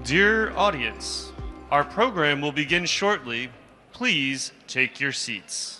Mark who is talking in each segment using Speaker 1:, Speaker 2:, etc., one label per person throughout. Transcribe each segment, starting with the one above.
Speaker 1: Dear audience, our program will begin shortly. Please take your seats.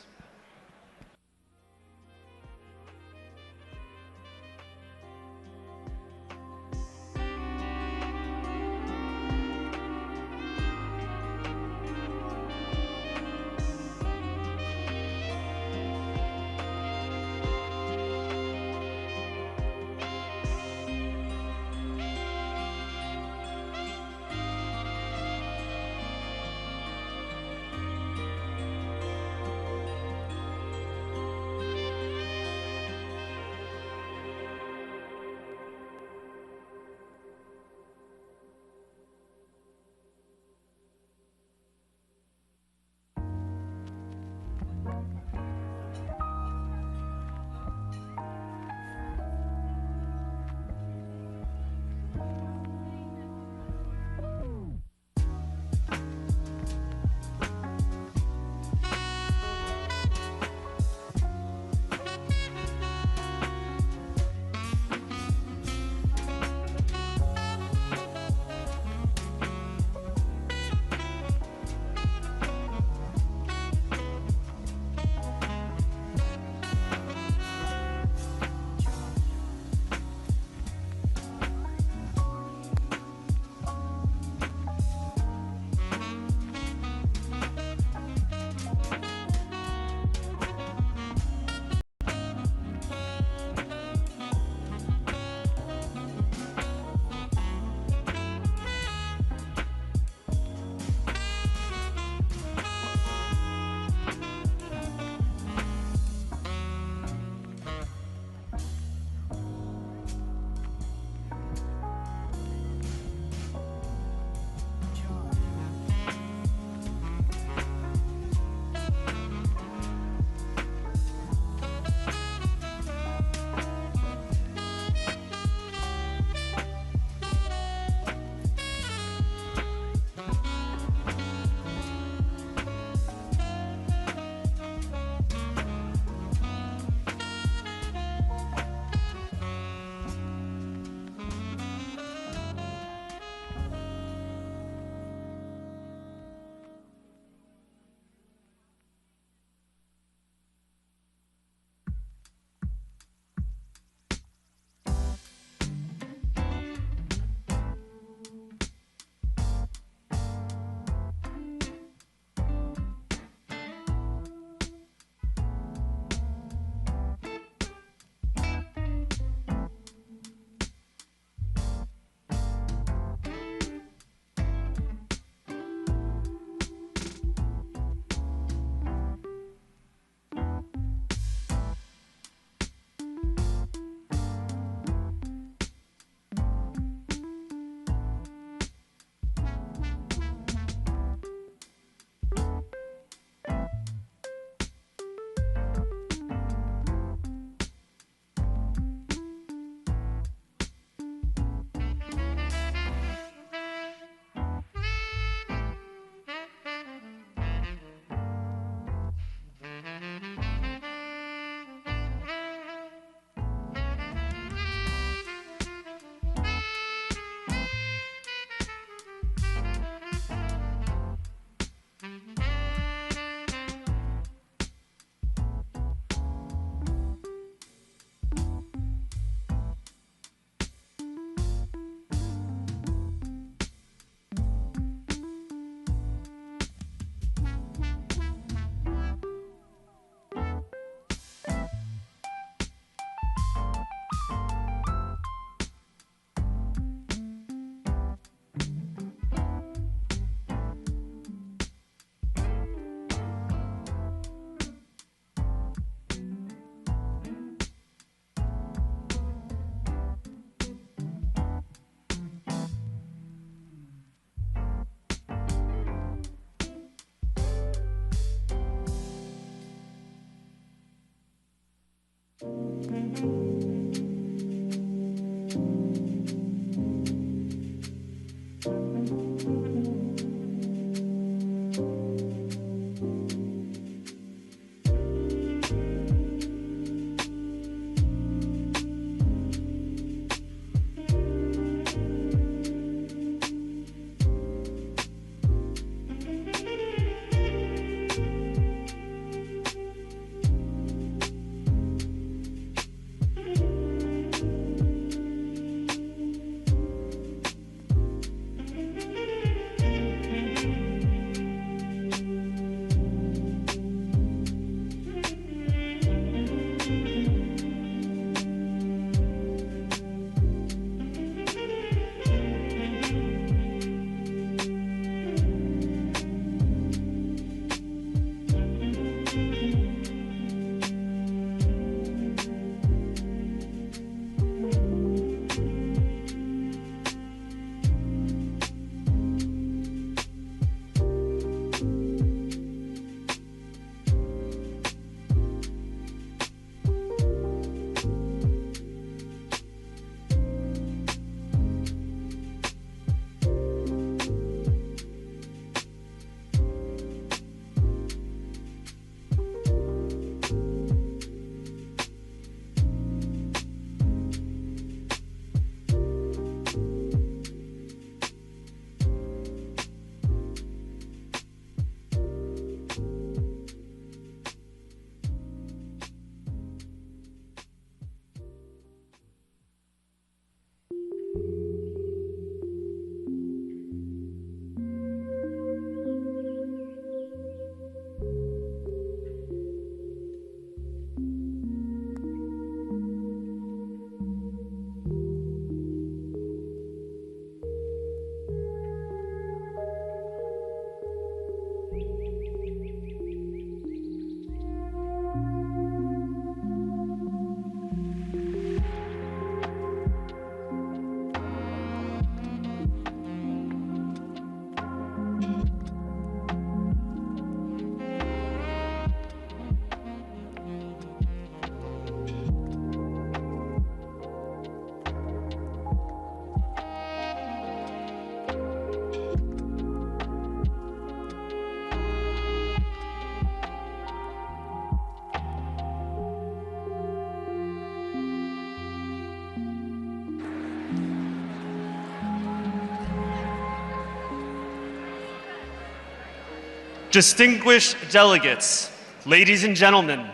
Speaker 1: Distinguished delegates, ladies and gentlemen,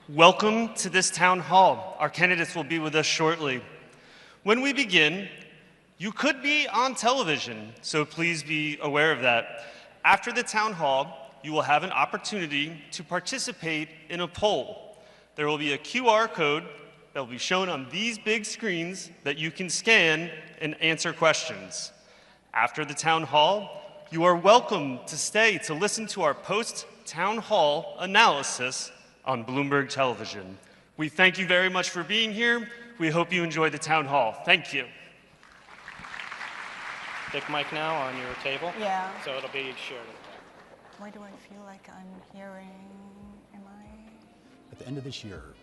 Speaker 1: welcome to this town hall. Our candidates will be with us shortly. When we begin, you could be on television, so please be aware of that. After the town hall, you will have an opportunity to participate in a poll. There will be a QR code that will be shown on these big screens that you can scan and answer questions. After the town hall, you are welcome to stay to listen to our post-town hall analysis on Bloomberg Television. We thank you very much for being here. We hope you enjoy the town hall. Thank you.
Speaker 2: Big mic now on your table.
Speaker 3: Yeah.
Speaker 2: So it'll be shared.
Speaker 3: Why do I feel like I'm hearing, am I?
Speaker 4: At the end of this year,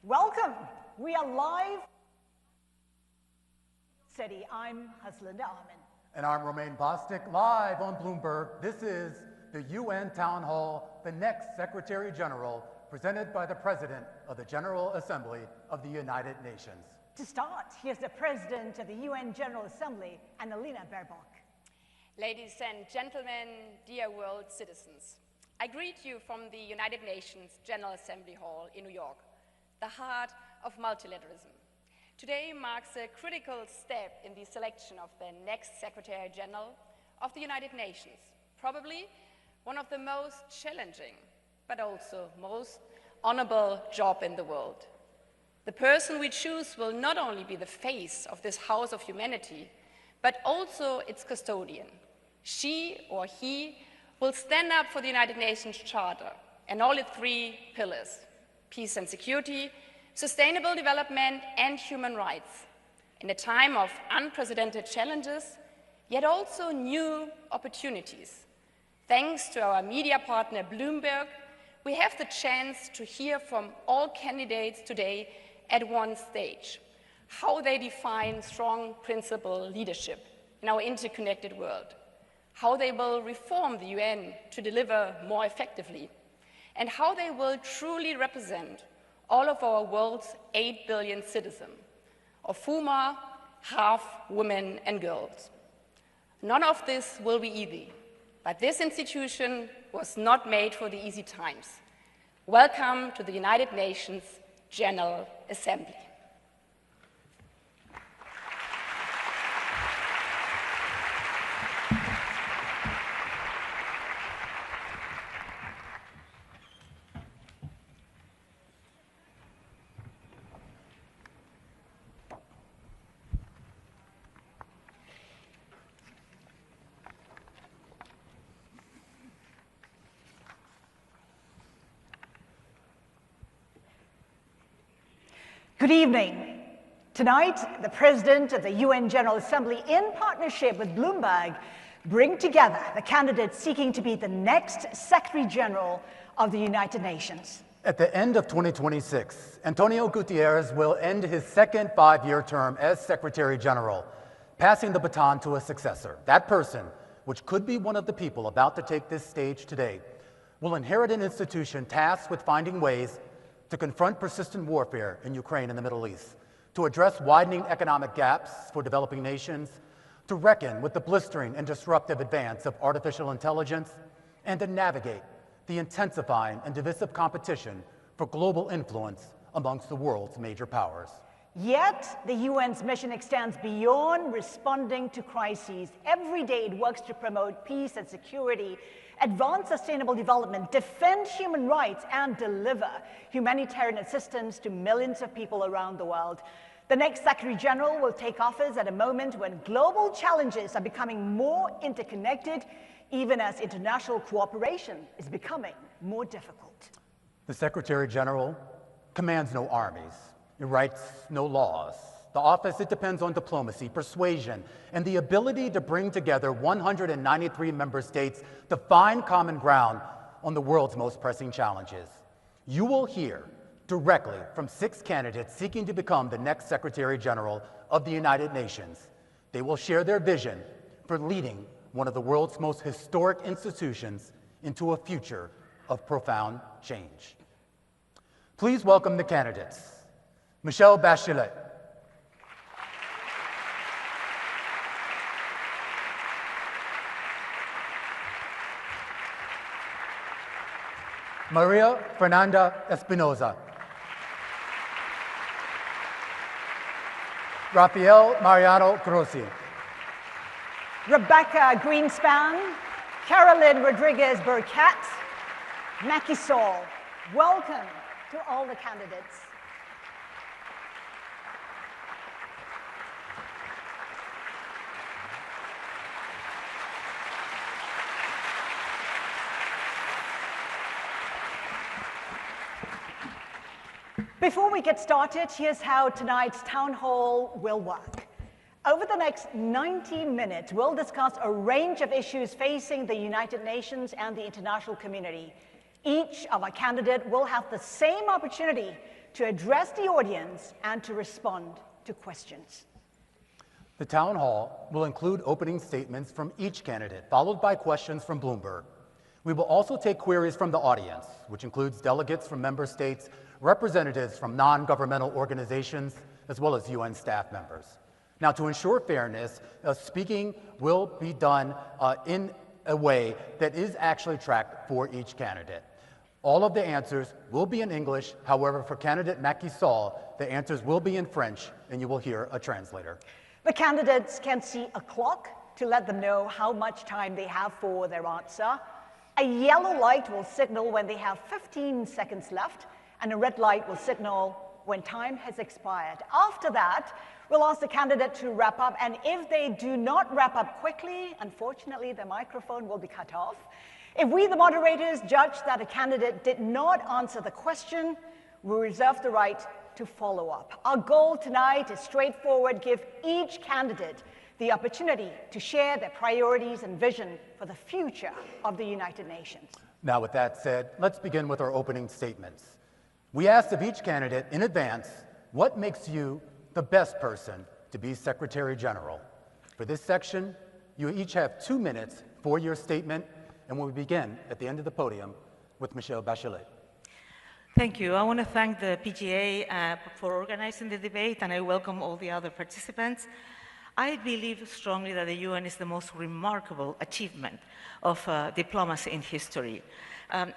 Speaker 5: Welcome. We are live. City. I'm Annalena.
Speaker 4: And I'm Romain Bostic, live on Bloomberg. This is the UN Town Hall, the next Secretary General, presented by the President of the General Assembly of the United Nations.
Speaker 5: To start, here's the President of the UN General Assembly, Annalena Baerbock.
Speaker 6: Ladies and gentlemen, dear world citizens, I greet you from the United Nations General Assembly Hall in New York, the heart of multilateralism. Today marks a critical step in the selection of the next Secretary General of the United Nations, probably one of the most challenging, but also most honorable job in the world. The person we choose will not only be the face of this house of humanity, but also its custodian. She or he will stand up for the United Nations Charter and all its three pillars: peace and security, sustainable development, and human rights. In a time of unprecedented challenges, yet also new opportunities. Thanks to our media partner Bloomberg, we have the chance to hear from all candidates today at one stage, how they define strong principle leadership in our interconnected world, how they will reform the UN to deliver more effectively, and how they will truly represent all of our world's 8 billion citizens, of whom are half women and girls. None of this will be easy, but this institution was not made for the easy times. Welcome to the United Nations General Assembly.
Speaker 5: Good evening. Tonight, the President of the UN General Assembly, in partnership with Bloomberg, bring together the candidates seeking to be the next Secretary General of the United Nations.
Speaker 4: At the end of 2026, Antonio Guterres will end his second 5-year term as Secretary General, passing the baton to a successor. That person, which could be one of the people about to take this stage today, will inherit an institution tasked with finding ways to confront persistent warfare in Ukraine and the Middle East, to address widening economic gaps for developing nations, to reckon with the blistering and disruptive advance of artificial intelligence, and to navigate the intensifying and divisive competition for global influence amongst the world's major powers.
Speaker 5: Yet, the UN's mission extends beyond responding to crises. Every day it works to promote peace and security, advance sustainable development, defend human rights, and deliver humanitarian assistance to millions of people around the world. The next Secretary General will take office at a moment when global challenges are becoming more interconnected, even as international cooperation is becoming more difficult.
Speaker 4: The Secretary General commands no armies. It writes no laws. The office, it depends on diplomacy, persuasion, and the ability to bring together 193 member states to find common ground on the world's most pressing challenges. You will hear directly from 6 candidates seeking to become the next Secretary General of the United Nations. They will share their vision for leading one of the world's most historic institutions into a future of profound change. Please welcome the candidates. Michelle Bachelet. Maria Fernanda Espinosa. Rafael Mariano Grossi.
Speaker 5: Rebecca Greenspan, Carolyn Rodriguez Burkett, Macky Sall. Welcome to all the candidates. Before we get started, here's how tonight's town hall will work. Over the next 90 minutes, we'll discuss a range of issues facing the United Nations and the international community. Each of our candidates will have the same opportunity to address the audience and to respond to questions.
Speaker 4: The town hall will include opening statements from each candidate, followed by questions from Bloomberg. We will also take queries from the audience, which includes delegates from member states, representatives from non-governmental organizations, as well as UN staff members. Now, to ensure fairness, speaking will be done in a way that is actually tracked for each candidate. All of the answers will be in English. However, for candidate Macky Sall, the answers will be in French, and you will hear a translator.
Speaker 5: The candidates can see a clock to let them know how much time they have for their answer. A yellow light will signal when they have 15 seconds left, and a red light will signal when time has expired. After that, we'll ask the candidate to wrap up, and if they do not wrap up quickly, unfortunately, the microphone will be cut off. If we, the moderators, judge that a candidate did not answer the question, we reserve the right to follow up. Our goal tonight is straightforward: give each candidate the opportunity to share their priorities and vision for the future of the United Nations.
Speaker 4: Now, with that said, let's begin with our opening statements. We asked of each candidate in advance, what makes you the best person to be Secretary General? For this section, you each have 2 minutes for your statement, and we'll begin at the end of the podium with Michelle Bachelet.
Speaker 7: Thank you. I want to thank the PGA for organizing the debate, and I welcome all the other participants. I believe strongly that the UN is the most remarkable achievement of diplomacy in history.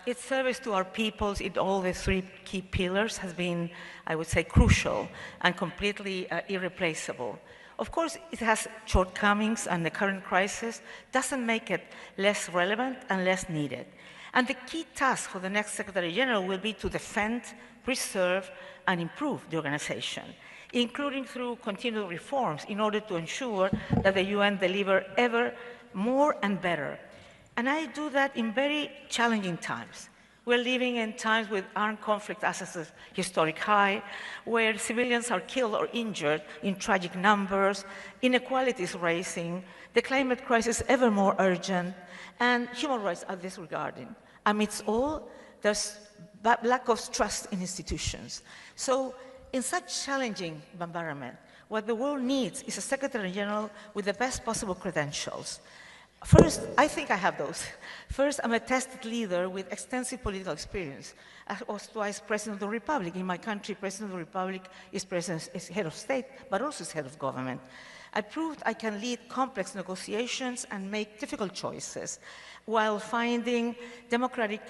Speaker 7: Its service to our peoples in all the 3 key pillars has been, I would say, crucial and completely irreplaceable. Of course, it has shortcomings, and the current crisis doesn't make it less relevant and less needed. And the key task for the next Secretary General will be to defend, preserve, and improve the organization, including through continued reforms in order to ensure that the UN deliver ever more and better. And I do that in very challenging times. We're living in times with armed conflict at a historic high, where civilians are killed or injured in tragic numbers, inequality is rising, the climate crisis ever more urgent, and human rights are disregarded. Amidst all, there's lack of trust in institutions. So in such challenging environment, what the world needs is a Secretary General with the best possible credentials. First, I think I have those. First, I'm a tested leader with extensive political experience. I was twice President of the Republic. In my country, President of the Republic is head of state, but also is head of government. I proved I can lead complex negotiations and make difficult choices while finding democratic,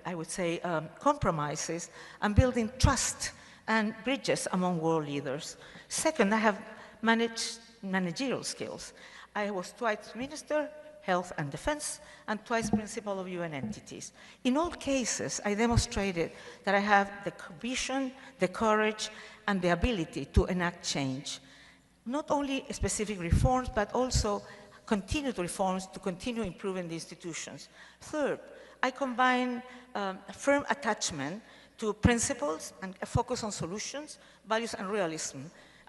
Speaker 7: I would say, compromises and building trust and bridges among world leaders. Second, I have managerial skills. I was twice minister, health and defense, and twice principal of UN entities. In all cases, I demonstrated that I have the vision, the courage, and the ability to enact change. Not only specific reforms, but also continued reforms to continue improving the institutions. Third, I combine firm attachment to principles and a focus on solutions, values, and realism.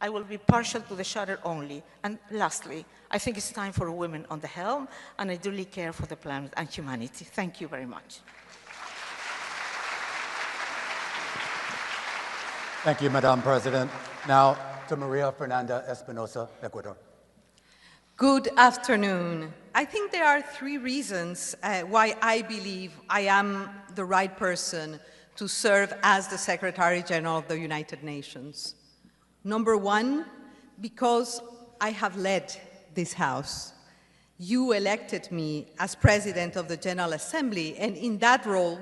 Speaker 7: I will be partial to the charter only. And lastly, I think it's time for women on the helm, and I duly care for the planet and humanity. Thank you very much.
Speaker 4: Thank you, Madam President. Now to Maria Fernanda Espinosa, Ecuador.
Speaker 8: Good afternoon. I think there are 3 reasons why I believe I am the right person to serve as the Secretary General of the United Nations. Number 1, because I have led this House. You elected me as President of the General Assembly, and in that role,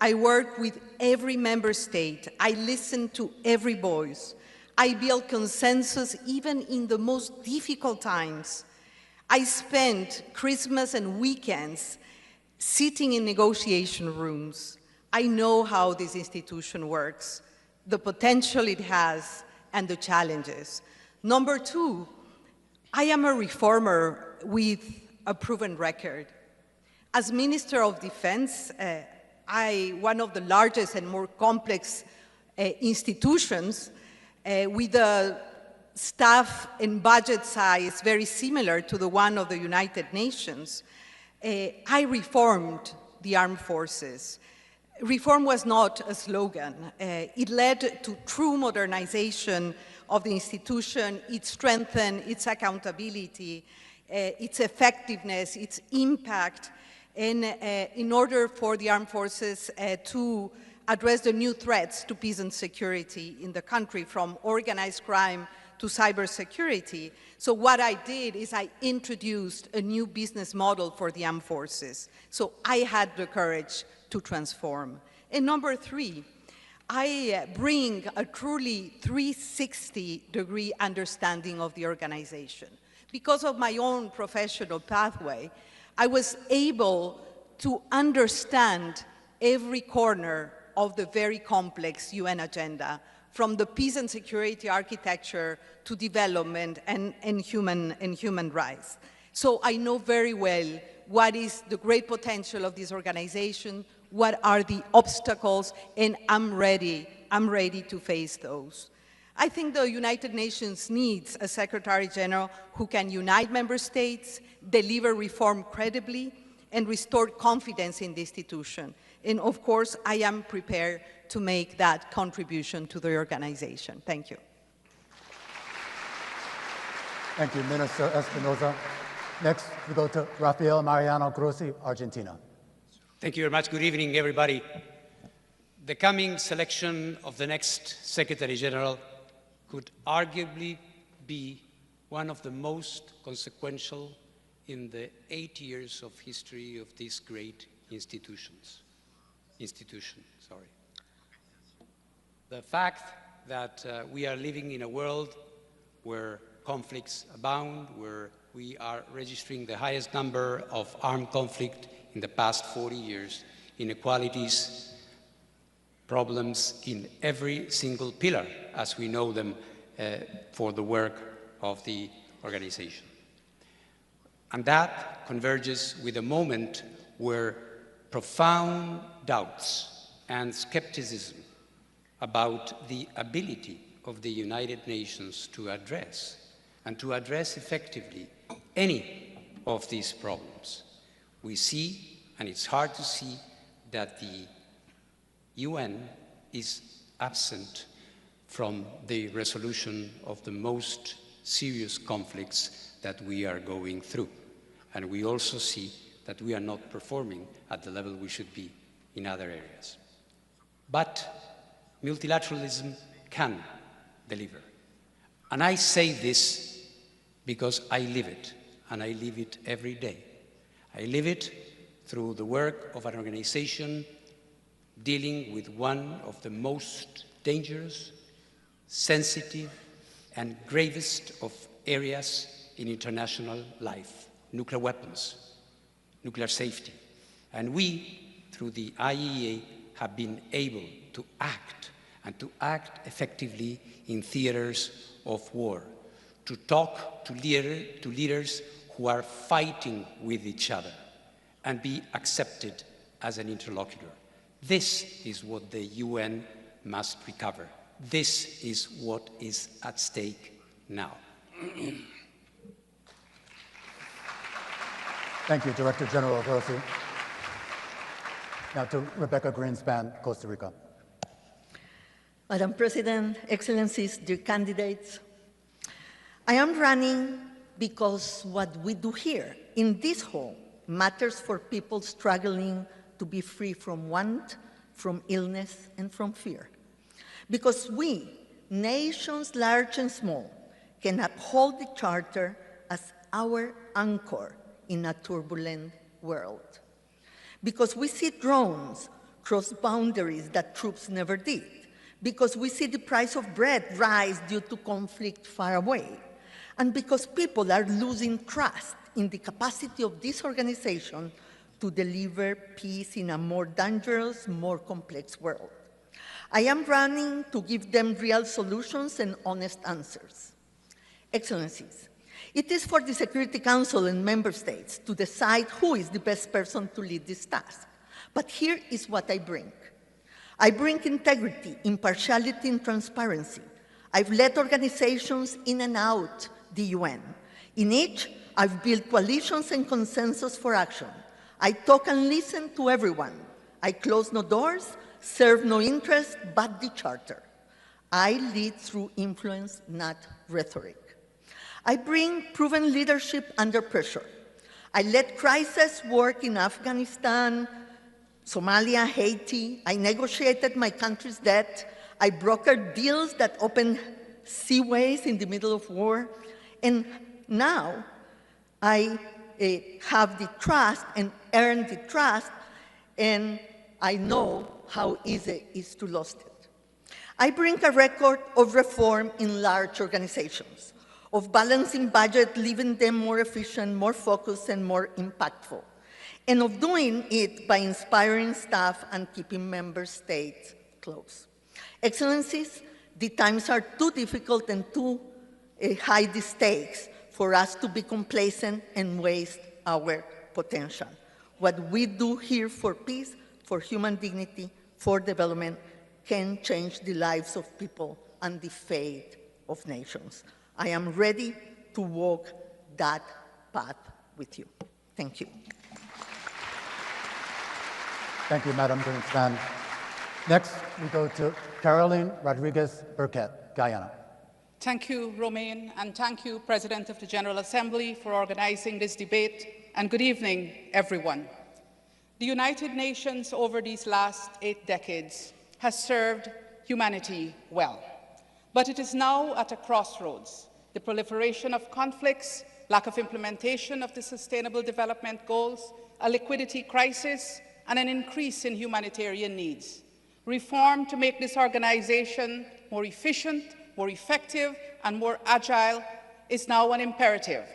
Speaker 8: I worked with every member state. I listened to every voice. I built consensus even in the most difficult times. I spent Christmas and weekends sitting in negotiation rooms. I know how this institution works, the potential it has, and the challenges. Number 2, I am a reformer with a proven record. As Minister of Defense, one of the largest and more complex institutions with a staff and budget size very similar to the one of the United Nations, I reformed the armed forces. Reform was not a slogan. It led to true modernization of the institution. It strengthened its accountability, its effectiveness, its impact, and in order for the armed forces to address the new threats to peace and security in the country, from organized crime to cybersecurity. So what I did is I introduced a new business model for the armed forces. So I had the courage to transform. And number three, I bring a truly 360-degree understanding of the organization. Because of my own professional pathway, I was able to understand every corner of the very complex UN agenda, from the peace and security architecture to development and human rights. So I know very well what is the great potential of this organization, what are the obstacles, and I'm ready to face those. I think the United Nations needs a Secretary General who can unite member states, deliver reform credibly, and restore confidence in the institution. And of course, I am prepared to make that contribution to the organization. Thank you.
Speaker 4: Thank you, Minister Espinosa. Next, we go to Rafael Mariano Grossi, Argentina.
Speaker 9: Thank you very much. Good evening, everybody. The coming selection of the next Secretary General could arguably be one of the most consequential in the 8 years of history of this great institution. The fact that we are living in a world where conflicts abound, where we are registering the highest number of armed conflict in the past 40 years, inequalities, problems in every single pillar, as we know them for the work of the organization. And that converges with a moment where profound doubts and skepticism about the ability of the United Nations to address effectively any of these problems. We see, and it's hard to see, that the UN is absent from the resolution of the most serious conflicts that we are going through. And we also see that we are not performing at the level we should be in other areas. But multilateralism can deliver. And I say this because I live it, and I live it every day. I live it through the work of an organization dealing with one of the most dangerous, sensitive, and gravest of areas in international life: nuclear weapons, nuclear safety. And we, through the IAEA, have been able to act, and to act effectively in theaters of war, to talk to leaders who are fighting with each other, and be accepted as an interlocutor. This is what the UN must recover. This is what is at stake now.
Speaker 4: Thank you, Director General Grossi. Now to Rebecca Greenspan, Costa Rica.
Speaker 10: Madam President, Excellencies, dear candidates, I am running because what we do here in this hall matters for people struggling to be free from want, from illness, and from fear. Because we, nations large and small, can uphold the Charter as our anchor in a turbulent world. Because we see drones cross boundaries that troops never did. Because we see the price of bread rise due to conflict far away. And because people are losing trust in the capacity of this organization to deliver peace in a more dangerous, more complex world. I am running to give them real solutions and honest answers. Excellencies, it is for the Security Council and member states to decide who is the best person to lead this task. But here is what I bring. I bring integrity, impartiality, and transparency. I've led organizations in and out the UN. In each, I've built coalitions and consensus for action. I talk and listen to everyone. I close no doors, serve no interest but the charter. I lead through influence, not rhetoric. I bring proven leadership under pressure. I led crisis work in Afghanistan, Somalia, Haiti. I negotiated my country's debt. I brokered deals that opened seaways in the middle of war. And now I have the trust and earn the trust, and I know how easy it is to lose it. I bring a record of reform in large organizations, of balancing budget, leaving them more efficient, more focused, and more impactful, and of doing it by inspiring staff and keeping member states close. Excellencies, the times are too difficult and too high the stakes for us to be complacent and waste our potential. What we do here for peace, for human dignity, for development, can change the lives of people and the fate of nations. I am ready to walk that path with you. Thank you.
Speaker 4: Thank you, Madam Greenspan. Next, we go to Caroline Rodriguez Burkett, Guyana.
Speaker 11: Thank you, Romain, and thank you, President of the General Assembly, for organizing this debate, and good evening, everyone. The United Nations over these last 8 decades has served humanity well, but it is now at a crossroads. The proliferation of conflicts, lack of implementation of the Sustainable Development Goals, a liquidity crisis, and an increase in humanitarian needs. Reform to make this organization more efficient, more effective, and more agile is now an imperative.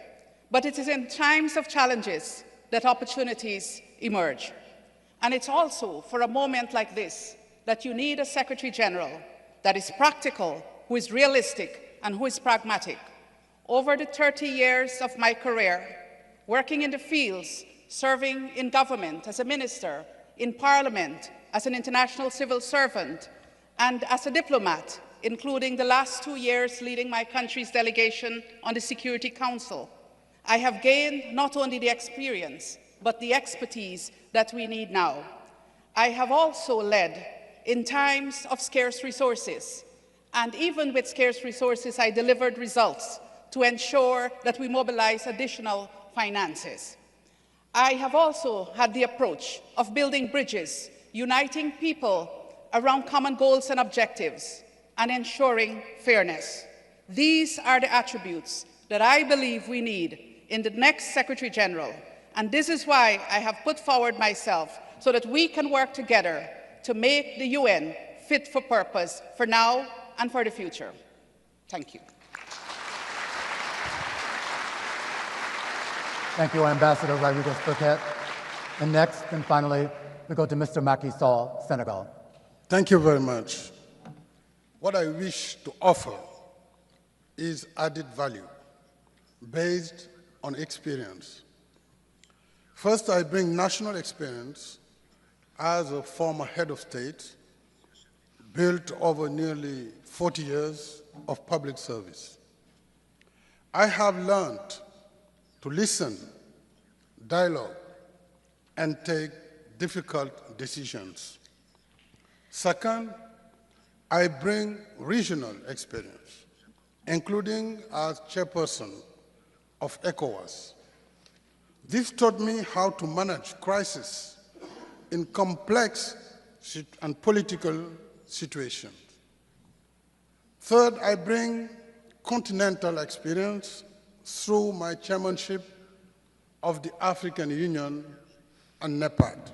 Speaker 11: But it is in times of challenges that opportunities emerge. And it's also for a moment like this that you need a Secretary General that is practical, who is realistic, and who is pragmatic. Over the 30 years of my career, working in the fields, serving in government as a minister, in parliament, as an international civil servant, and as a diplomat, including the last 2 years leading my country's delegation on the Security Council, I have gained not only the experience, but the expertise that we need now. I have also led in times of scarce resources, and even with scarce resources, I delivered results to ensure that we mobilize additional finances. I have also had the approach of building bridges, uniting people around common goals and objectives, and ensuring fairness. These are the attributes that I believe we need in the next Secretary General, and this is why I have put forward myself so that we can work together to make the UN fit for purpose for now and for the future. Thank you.
Speaker 4: Thank you, Ambassador Rodriguez Burkett. And next, and finally, we go to Mr. Macky Sall, Senegal.
Speaker 12: Thank you very much. What I wish to offer is added value based on experience. First, I bring national experience as a former head of state, built over nearly 40 years of public service. I have learned to listen, dialogue, and take difficult decisions. Second, I bring regional experience, including as chairperson of ECOWAS. This taught me how to manage crises in complex and political situations. Third, I bring continental experience through my chairmanship of the African Union and NEPAD.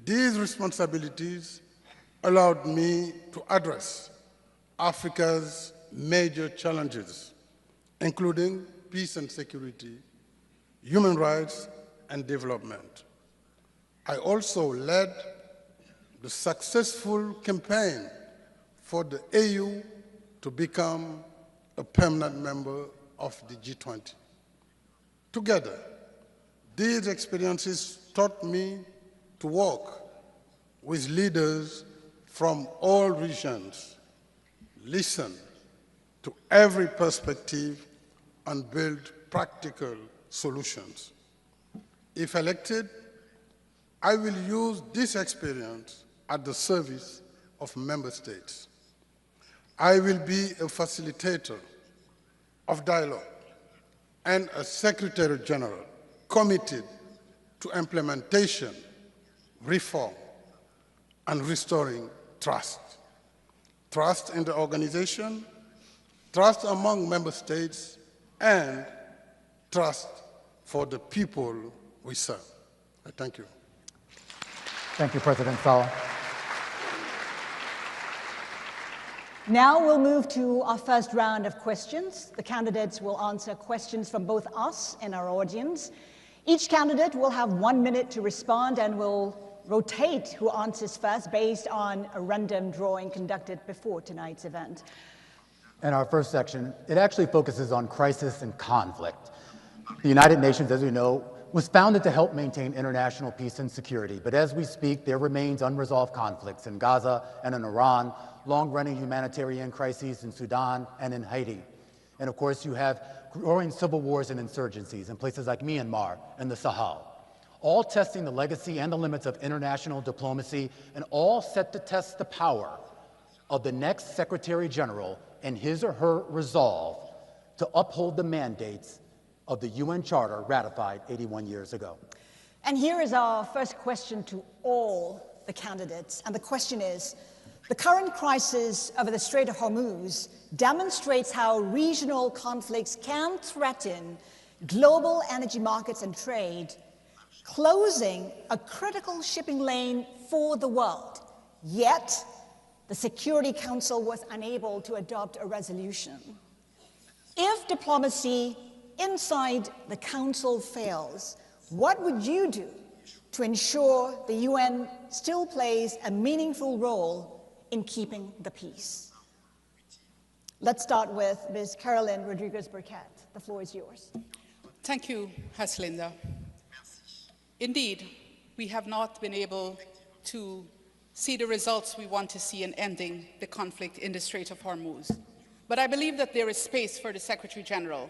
Speaker 12: These responsibilities allowed me to address Africa's major challenges, including peace and security, human rights, and development. I also led the successful campaign for the AU to become a permanent member of the G20. Together, these experiences taught me to work with leaders from all regions, listen to every perspective, and build practical solutions. If elected, I will use this experience at the service of member states. I will be a facilitator of dialogue and a Secretary General committed to implementation, reform, and restoring trust. Trust in the organization, trust among member states, and trust for the people we serve. I thank you.
Speaker 4: Thank you, President Sall.
Speaker 5: Now we'll move to our first round of questions. The candidates will answer questions from both us and our audience. Each candidate will have 1 minute to respond and will rotate who answers first based on a random drawing conducted before tonight's event.
Speaker 4: In our first section, it actually focuses on crisis and conflict. The United Nations, as we know, was founded to help maintain international peace and security, but as we speak, there remains unresolved conflicts in Gaza and in Iran, long-running humanitarian crises in Sudan and in Haiti. And of course, you have growing civil wars and insurgencies in places like Myanmar and the Sahel, all testing the legacy and the limits of international diplomacy, and all set to test the power of the next Secretary General and his or her resolve to uphold the mandates of the UN Charter ratified 81 years ago.
Speaker 5: And here is our first question to all the candidates. And the question is, the current crisis over the Strait of Hormuz demonstrates how regional conflicts can threaten global energy markets and trade, closing a critical shipping lane for the world. Yet, the Security Council was unable to adopt a resolution. If diplomacy inside the Council fails, what would you do to ensure the UN still plays a meaningful role in keeping the peace? Let's start with Ms. Caroline Rodriguez-Burkett. The floor is yours.
Speaker 11: Thank you, Haslinda. Indeed, we have not been able to see the results we want to see in ending the conflict in the Strait of Hormuz. But I believe that there is space for the Secretary General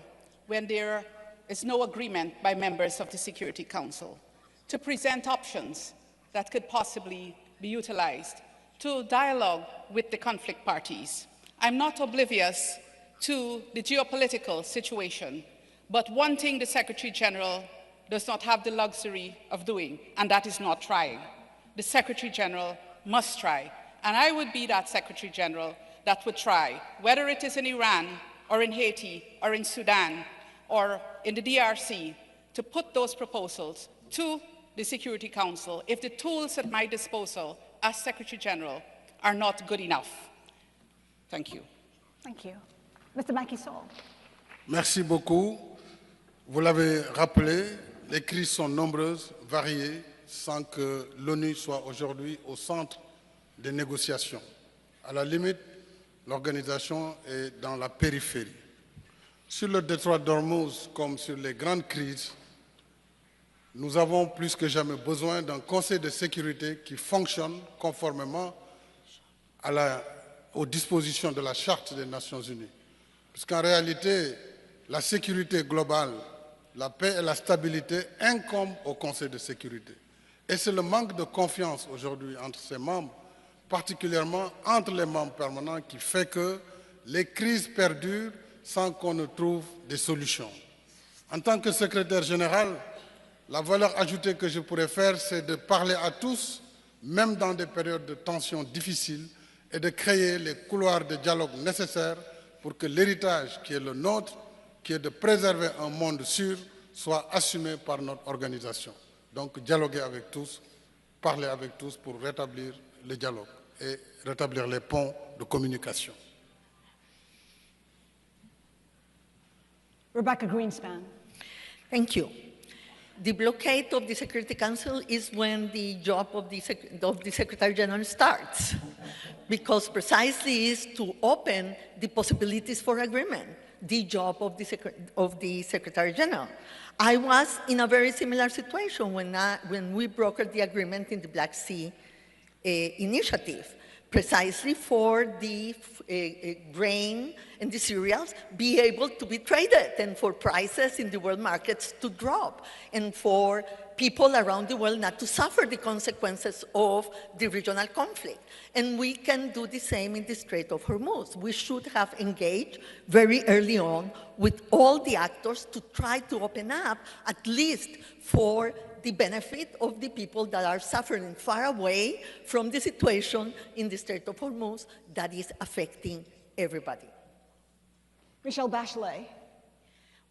Speaker 11: when there is no agreement by members of the Security Council to present options that could possibly be utilized to dialogue with the conflict parties. I'm not oblivious to the geopolitical situation, but one thing the Secretary General does not have the luxury of doing, and that is not trying. The Secretary General must try, and I would be that Secretary General that would try, whether it is in Iran or in Haiti or in Sudan or in the DRC, to put those proposals to the Security Council if the tools at my disposal as Secretary General are not good enough. Thank you.
Speaker 5: Thank you. Mr. Macky Sall.
Speaker 12: Merci beaucoup. Vous l'avez rappelé, les crises sont nombreuses, variées, sans que l'ONU soit aujourd'hui au centre des négociations. À la limite, l'organisation est dans la périphérie. Sur le détroit d'Ormuz, comme sur les grandes crises, nous avons plus que jamais besoin d'un Conseil de sécurité qui fonctionne conformément aux dispositions de la Charte des Nations Unies. Puisqu'en réalité, la sécurité globale, la paix et la stabilité incombent au Conseil de sécurité. Et c'est le manque de confiance aujourd'hui entre ses membres, particulièrement entre les membres permanents, qui fait que les crises perdurent sans qu'on ne trouve des solutions. En tant que secrétaire général, la valeur ajoutée que je pourrais faire, c'est de parler à tous, même dans des périodes de tensions difficiles, et de créer les couloirs de dialogue nécessaires pour que l'héritage qui est le nôtre, qui est de préserver un monde sûr, soit assumé par notre organisation. Donc dialoguer avec tous, parler avec tous pour rétablir le dialogue et rétablir les ponts de communication.
Speaker 5: Rebecca Greenspan.
Speaker 10: Thank you. The blockade of the Security Council is when the job of the Secretary General starts, because precisely is to open the possibilities for agreement, the job of the Secretary General. I was in a very similar situation when we brokered the agreement in the Black Sea initiative. precisely for the grain and the cereals be able to be traded and for prices in the world markets to drop and for people around the world not to suffer the consequences of the regional conflict. And we can do the same in the Strait of Hormuz. We should have engaged very early on with all the actors to try to open up, at least for the benefit of the people that are suffering far away from the situation in the Strait of Hormuz that is affecting everybody.
Speaker 5: Michelle Bachelet.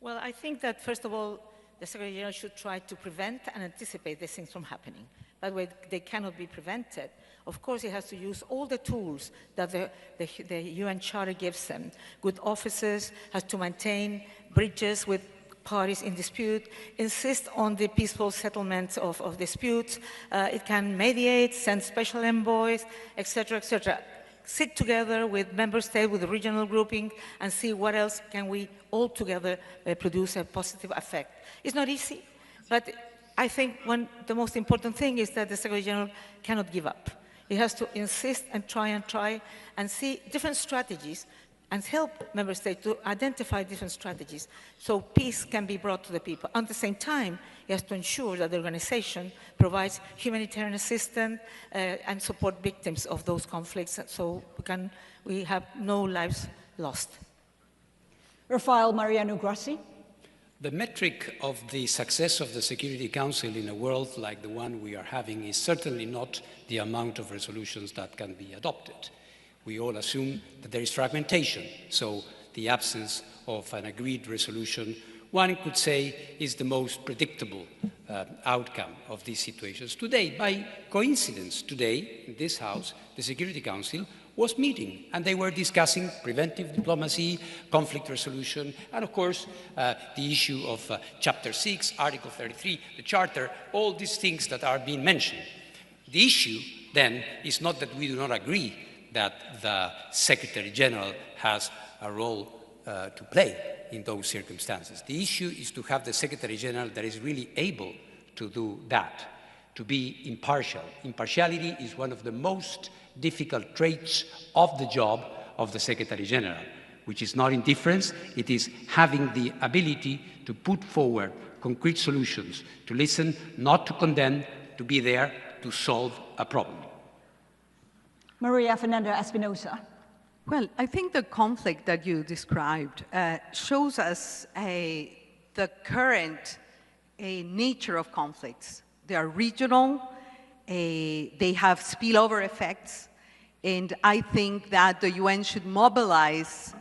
Speaker 7: Well, I think that, first of all, the Secretary General should try to prevent and anticipate these things from happening. By the way, they cannot be prevented. Of course, he has to use all the tools that the UN Charter gives them. Good officers, has to maintain bridges with parties in dispute, insist on the peaceful settlement of disputes. It can mediate, send special envoys, etc., etc. Sit together with member states, with the regional grouping, and see what else can we all together produce a positive effect. It's not easy, but I think the most important thing is that the Secretary General cannot give up. He has to insist and try and see different strategies and help member states to identify different strategies so peace can be brought to the people. At the same time, he has to ensure that the organization provides humanitarian assistance and support victims of those conflicts so we have no lives lost.
Speaker 5: Rafael Mariano Grossi.
Speaker 9: The metric of the success of the Security Council in a world like the one we are having is certainly not the amount of resolutions that can be adopted. We all assume that there is fragmentation, so the absence of an agreed resolution, one could say, is the most predictable outcome of these situations. Today, by coincidence, today, in this House, the Security Council was meeting, and they were discussing preventive diplomacy, conflict resolution, and of course, the issue of Chapter 6, Article 33, the Charter, all these things that are being mentioned. The issue, then, is not that we do not agree that the Secretary General has a role to play in those circumstances. The issue is to have the Secretary General that is really able to do that, to be impartial. Impartiality is one of the most difficult traits of the job of the Secretary General, which is not indifference, it is having the ability to put forward concrete solutions, to listen, not to condemn, to be there to solve a problem.
Speaker 5: Maria Fernanda Espinosa.
Speaker 8: Well, I think the conflict that you described shows us the current nature of conflicts. They are regional, they have spillover effects, and I think that the UN should mobilize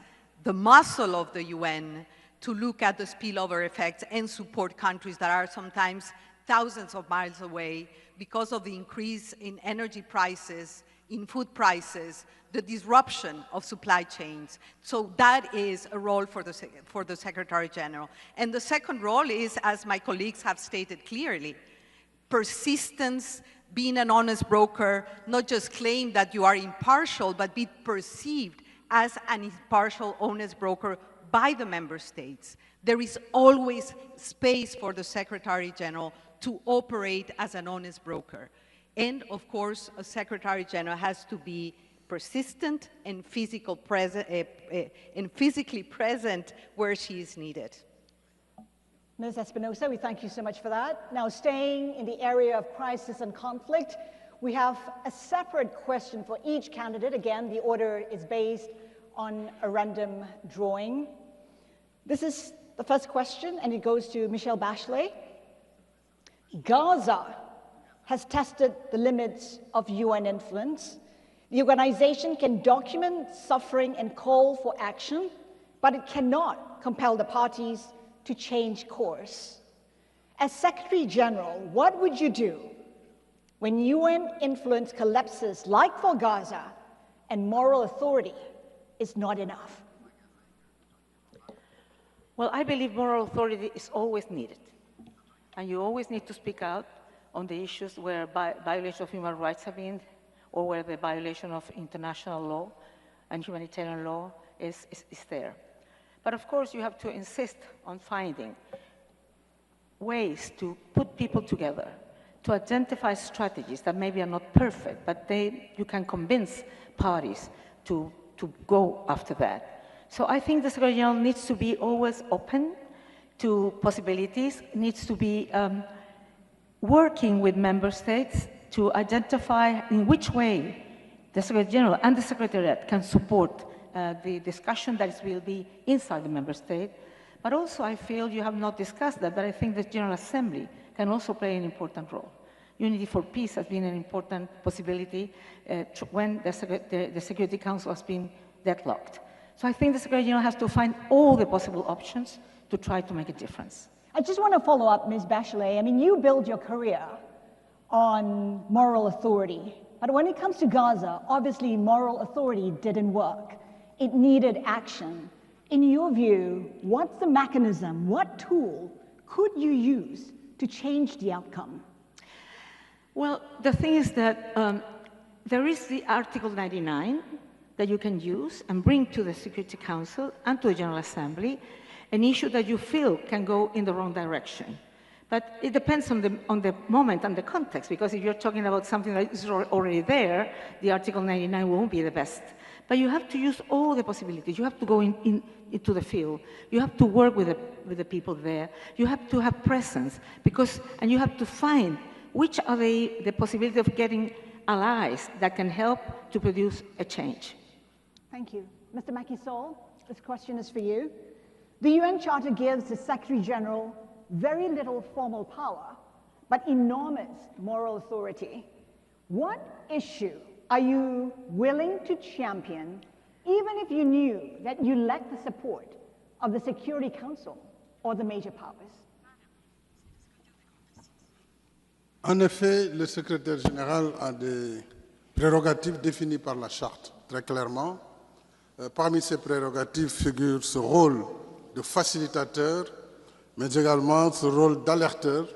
Speaker 8: the muscle of the UN to look at the spillover effects and support countries that are sometimes thousands of miles away because of the increase in energy prices, in food prices, the disruption of supply chains. So that is a role for the Secretary General. And the second role is, as my colleagues have stated clearly, persistence, being an honest broker, not just claim that you are impartial, but be perceived as an impartial, honest broker by the member states. There is always space for the Secretary General to operate as an honest broker. And of course, a Secretary General has to be persistent and physically present where she is needed.
Speaker 5: Ms. Espinosa, we thank you so much for that. Now, staying in the area of crisis and conflict, we have a separate question for each candidate. Again, the order is based on a random drawing. This is the first question, and it goes to Michelle Bachelet. Gaza has tested the limits of UN influence. The organization can document suffering and call for action, but it cannot compel the parties to change course. As Secretary General, what would you do when UN influence collapses like for Gaza and moral authority is not enough?
Speaker 7: Well, I believe moral authority is always needed. And you always need to speak out on the issues where violation of human rights have been, or where the violation of international law and humanitarian law is there. But of course, you have to insist on finding ways to put people together, to identify strategies that maybe are not perfect, but you can convince parties to go after that. So I think the Secretary General needs to be always open to possibilities, needs to be working with member states to identify in which way the Secretary General and the Secretariat can support the discussion that will be inside the member state. But also I feel you have not discussed that, but I think the General Assembly can also play an important role. Unity for Peace has been an important possibility when the Security Council has been deadlocked. So I think the Secretary General has to find all the possible options to try to make a difference.
Speaker 5: I just want to follow up, Ms. Bachelet. I mean, you build your career on moral authority. But when it comes to Gaza, obviously moral authority didn't work. It needed action. In your view, what's the mechanism, what tool could you use to change the outcome?
Speaker 7: Well, the thing is that there is the Article 99 that you can use and bring to the Security Council and to the General Assembly an issue that you feel can go in the wrong direction. But it depends on the moment and the context, because if you're talking about something that is already there, the Article 99 won't be the best. But you have to use all the possibilities. You have to go into the field. You have to work with the people there. You have to have presence, and you have to find which are the possibility of getting allies that can help to produce a change.
Speaker 5: Thank you. Mr. Macky-Sall, this question is for you. The UN Charter gives the Secretary General very little formal power, but enormous moral authority. What issue are you willing to champion, even if you knew that you lacked the support of the Security Council or the major powers?
Speaker 12: En effet, le secrétaire général a des prérogatives définies par la Charte, très clairement. Parmi ces prérogatives figure ce rôle de facilitateur, mais également ce rôle d'alerteur,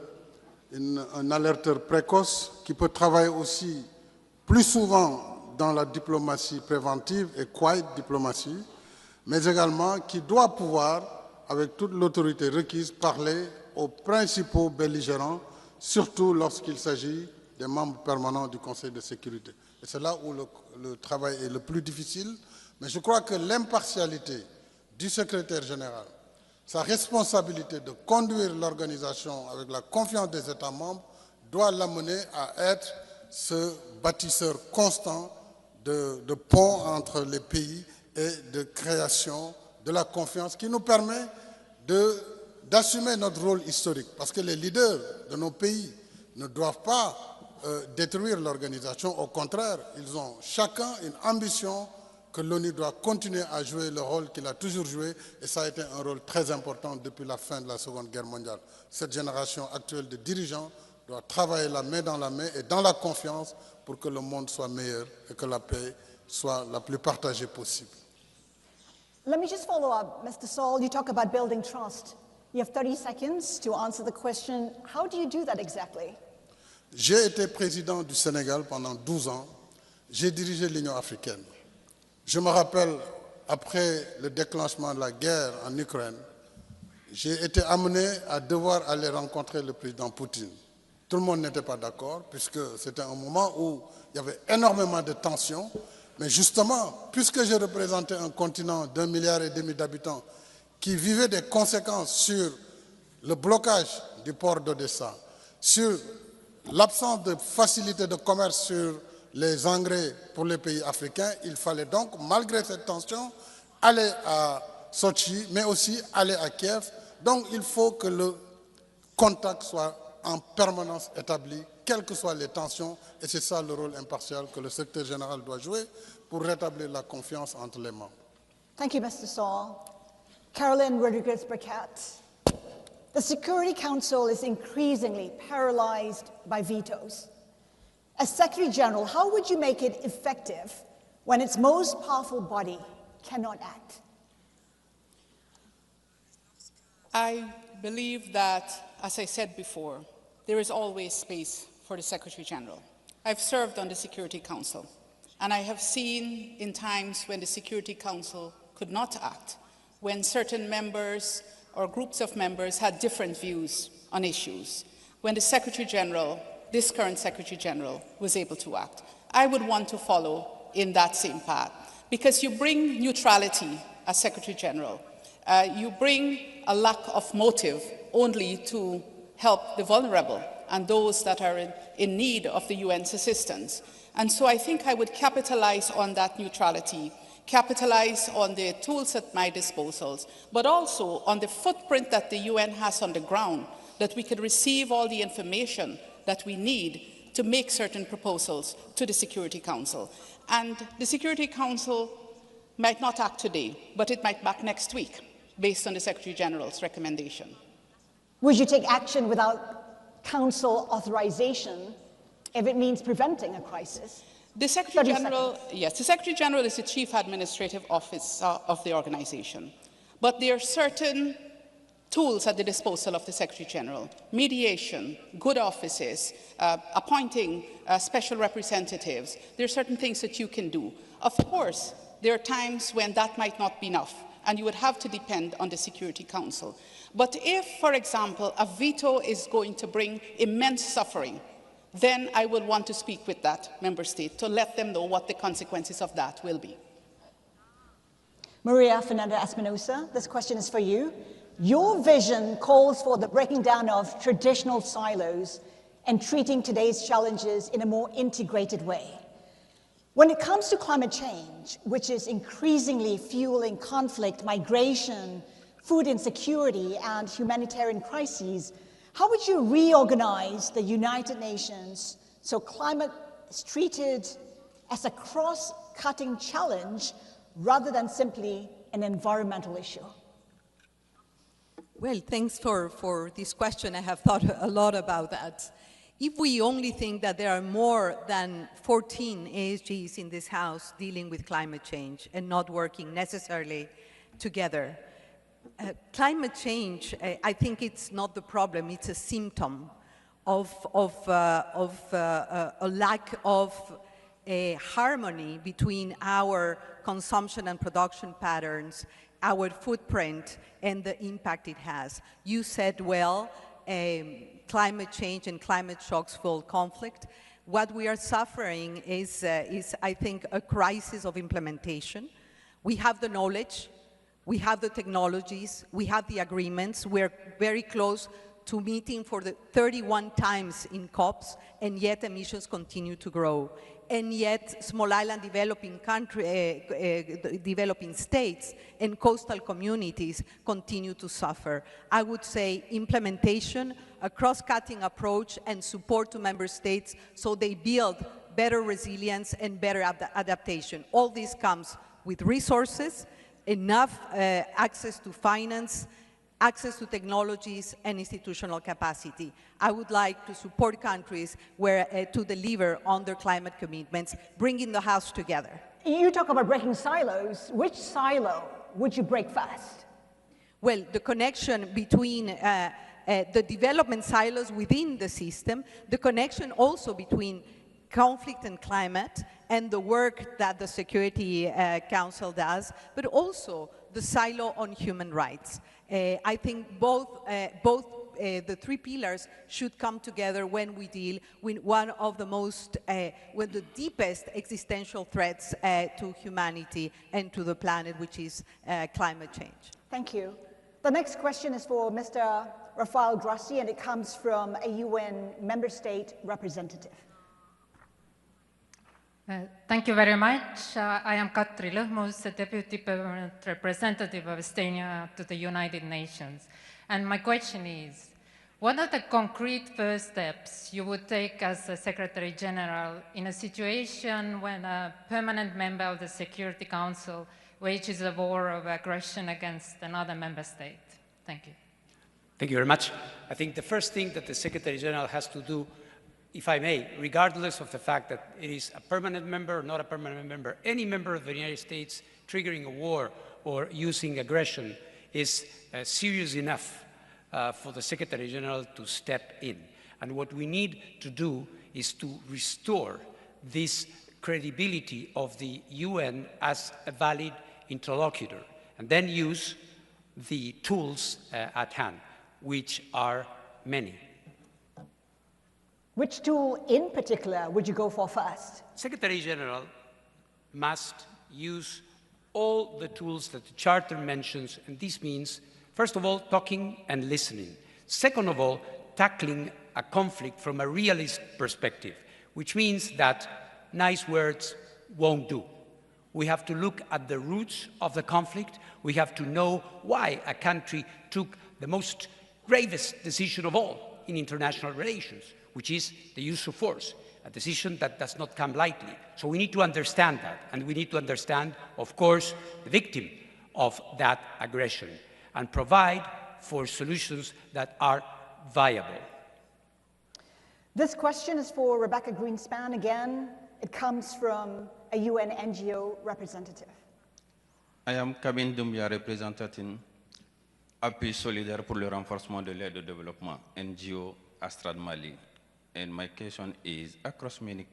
Speaker 12: un alerteur précoce qui peut travailler aussi plus souvent dans la diplomatie préventive et quiet diplomatie, mais également qui doit pouvoir, avec toute l'autorité requise, parler aux principaux belligérants, surtout lorsqu'il s'agit des membres permanents du Conseil de sécurité. Et c'est là où le travail est le plus difficile, mais je crois que l'impartialité du secrétaire général, sa responsabilité de conduire l'organisation avec la confiance des États membres doit l'amener à être ce bâtisseur constant de ponts entre les pays et de création de la confiance qui nous permet d'assumer notre rôle historique. Parce que les leaders de nos pays ne doivent pas détruire l'organisation. Au contraire, ils ont chacun une ambition que l'ONU doit continuer à jouer le rôle qu'il a toujours joué, et ça a été un rôle très important depuis la fin de la Seconde Guerre mondiale. Cette génération actuelle de dirigeants doit travailler la main dans la main et dans la confiance pour que le monde soit meilleur et que la paix soit la plus partagée possible.
Speaker 5: Let me just follow up, Mr. Sall. You talk about building trust. You have 30 seconds to answer the question. How do you do that exactly?
Speaker 12: J'ai été président du Sénégal pendant 12 ans. J'ai dirigé l'Union africaine. Je me rappelle, après le déclenchement de la guerre en Ukraine, j'ai été amené à devoir aller rencontrer le président Poutine. Tout le monde n'était pas d'accord, puisque c'était un moment où il y avait énormément de tensions. Mais justement, puisque je représentais un continent d'1,5 milliard d'habitants qui vivait des conséquences sur le blocage du port d'Odessa, sur l'absence de facilité de commerce sur les engrais pour les pays africains, il fallait donc, malgré cette tension, aller à Sochi, mais aussi aller à Kiev. Donc il faut que le contact soit en permanence établi, quelles que soient les tensions, et c'est ça le rôle impartial que le secrétaire général doit jouer pour rétablir la confiance entre les membres.
Speaker 5: Thank you, Mr. Sall. Caroline Rodriguez-Burkett. The Security Council is increasingly paralyzed by vetoes. As Secretary General, how would you make it effective when its most powerful body cannot act?
Speaker 11: I believe that, as I said before, there is always space for the Secretary General. I've served on the Security Council, and I have seen in times when the Security Council could not act, when certain members or groups of members had different views on issues, when the Secretary General this current Secretary General was able to act. I would want to follow in that same path, because you bring neutrality as Secretary General. You bring a lack of motive only to help the vulnerable and those that are in need of the UN's assistance. And so I think I would capitalize on that neutrality, capitalize on the tools at my disposal, but also on the footprint that the UN has on the ground, that we could receive all the information that we need to make certain proposals to the Security Council. And the Security Council might not act today, but it might act next week, based on the Secretary General's recommendation.
Speaker 5: Would you take action without Council authorization if it means preventing a crisis?
Speaker 11: The Secretary General, yes, the Secretary General is the Chief Administrative Officer of the organization, but there are certain tools at the disposal of the Secretary General: mediation, good offices, appointing special representatives. There are certain things that you can do. Of course, there are times when that might not be enough, and you would have to depend on the Security Council. But if, for example, a veto is going to bring immense suffering, then I would want to speak with that member state to let them know what the consequences of that will be.
Speaker 5: Maria Fernanda Espinosa, this question is for you. Your vision calls for the breaking down of traditional silos and treating today's challenges in a more integrated way. When it comes to climate change, which is increasingly fueling conflict, migration, food insecurity, and humanitarian crises, how would you reorganize the United Nations so climate is treated as a cross-cutting challenge rather than simply an environmental issue?
Speaker 8: Well, thanks for this question. I have thought a lot about that. If we only think that there are more than 14 ASGs in this House dealing with climate change and not working necessarily together, climate change, I think it's not the problem, it's a symptom of a lack of harmony between our consumption and production patterns, our footprint, and the impact it has. You said well, climate change and climate shocks fuel conflict. What we are suffering is, I think, a crisis of implementation. We have the knowledge, we have the technologies, we have the agreements, we're very close to meeting for the 31 times in COPs, and yet emissions continue to grow. And yet small island developing states and coastal communities continue to suffer. I would say implementation, a cross-cutting approach, and support to member states so they build better resilience and better adaptation. All this comes with resources, enough access to finance, access to technologies, and institutional capacity. I would like to support countries to deliver on their climate commitments, bringing the House together.
Speaker 5: You talk about breaking silos. Which silo would you break first?
Speaker 8: Well, the connection between the development silos within the system, the connection also between conflict and climate, and the work that the Security Council does, but also the silo on human rights. I think both the three pillars should come together when we deal with one of the most, with the deepest existential threats to humanity and to the planet, which is climate change.
Speaker 5: Thank you. The next question is for Mr. Rafael Grossi, and it comes from a UN member state representative.
Speaker 13: Thank you very much. I am Katri Lõhmus, the Deputy Permanent Representative of Estonia to the United Nations. And my question is, what are the concrete first steps you would take as a Secretary General in a situation when a permanent member of the Security Council wages a war of aggression against another member state? Thank you.
Speaker 9: Thank you very much. I think the first thing that the Secretary General has to do, if I may, regardless of the fact that it is a permanent member or not a permanent member, any member of the United States triggering a war or using aggression is serious enough for the Secretary General to step in. And what we need to do is to restore this credibility of the UN as a valid interlocutor, and then use the tools at hand, which are many.
Speaker 5: Which tool in particular would you go for first?
Speaker 9: Secretary General must use all the tools that the Charter mentions, and this means, first of all, talking and listening. Second of all, tackling a conflict from a realist perspective, which means that nice words won't do. We have to look at the roots of the conflict. We have to know why a country took the most gravest decision of all in international relations, which is the use of force, a decision that does not come lightly. So we need to understand that, and we need to understand, of course, the victim of that aggression, and provide for solutions that are viable.
Speaker 5: This question is for Rebecca Greenspan again. It comes from a UN NGO representative.
Speaker 14: I am Kabin Doumbia, representing Appui Solidaire pour le renforcement de l'aide au développement, NGO Astrad Mali. And my question is, across many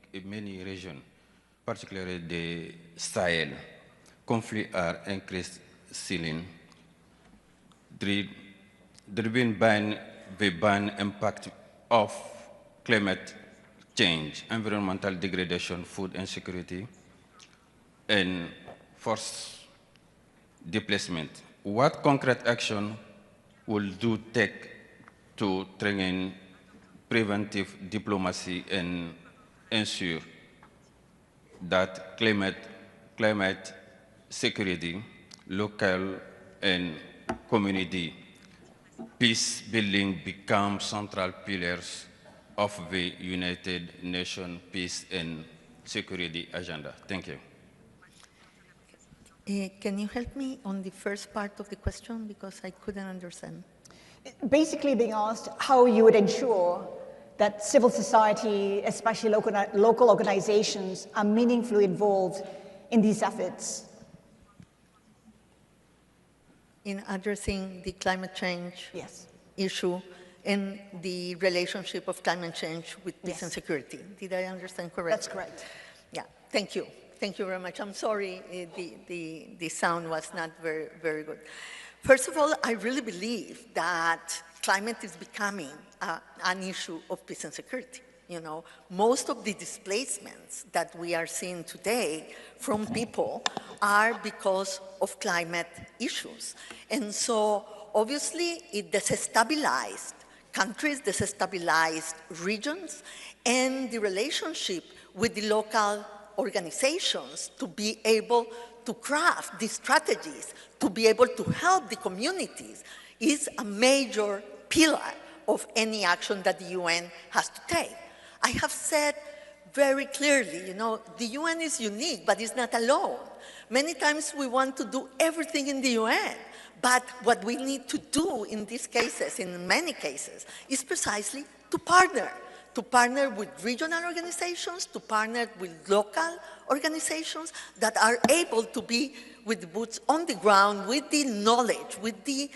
Speaker 14: regions, particularly the Sahel, conflicts are increasing, driven by the impact of climate change, environmental degradation, food insecurity, and forced displacement. What concrete action will you take to train preventive diplomacy and ensure that climate security, local and community peace building become central pillars of the United Nations peace and security agenda? Thank you.
Speaker 10: Can you help me on the first part of the question, because I couldn't understand?
Speaker 5: Basically being asked how you would ensure that civil society, especially local organizations, are meaningfully involved in these efforts.
Speaker 10: In addressing the climate change
Speaker 5: yes.
Speaker 10: issue and the relationship of climate change with peace and security. Did I understand correctly?
Speaker 5: That's correct.
Speaker 10: Yeah, thank you. Thank you very much. I'm sorry the sound was not very, very good. First of all, I really believe that climate is becoming an issue of peace and security. You know, most of the displacements that we are seeing today from people are because of climate issues. And so obviously it desestabilized countries, desestabilized regions, and the relationship with the local organizations to be able to craft these strategies, to be able to help the communities, is a major pillar of any action that the UN has to take. I have said very clearly, you know, the UN is unique, but it's not alone. Many times we want to do everything in the UN, but what we need to do in these cases, in many cases, is precisely to partner with regional organizations, to partner with local organizations that are able to be with the boots on the ground, with the knowledge, with the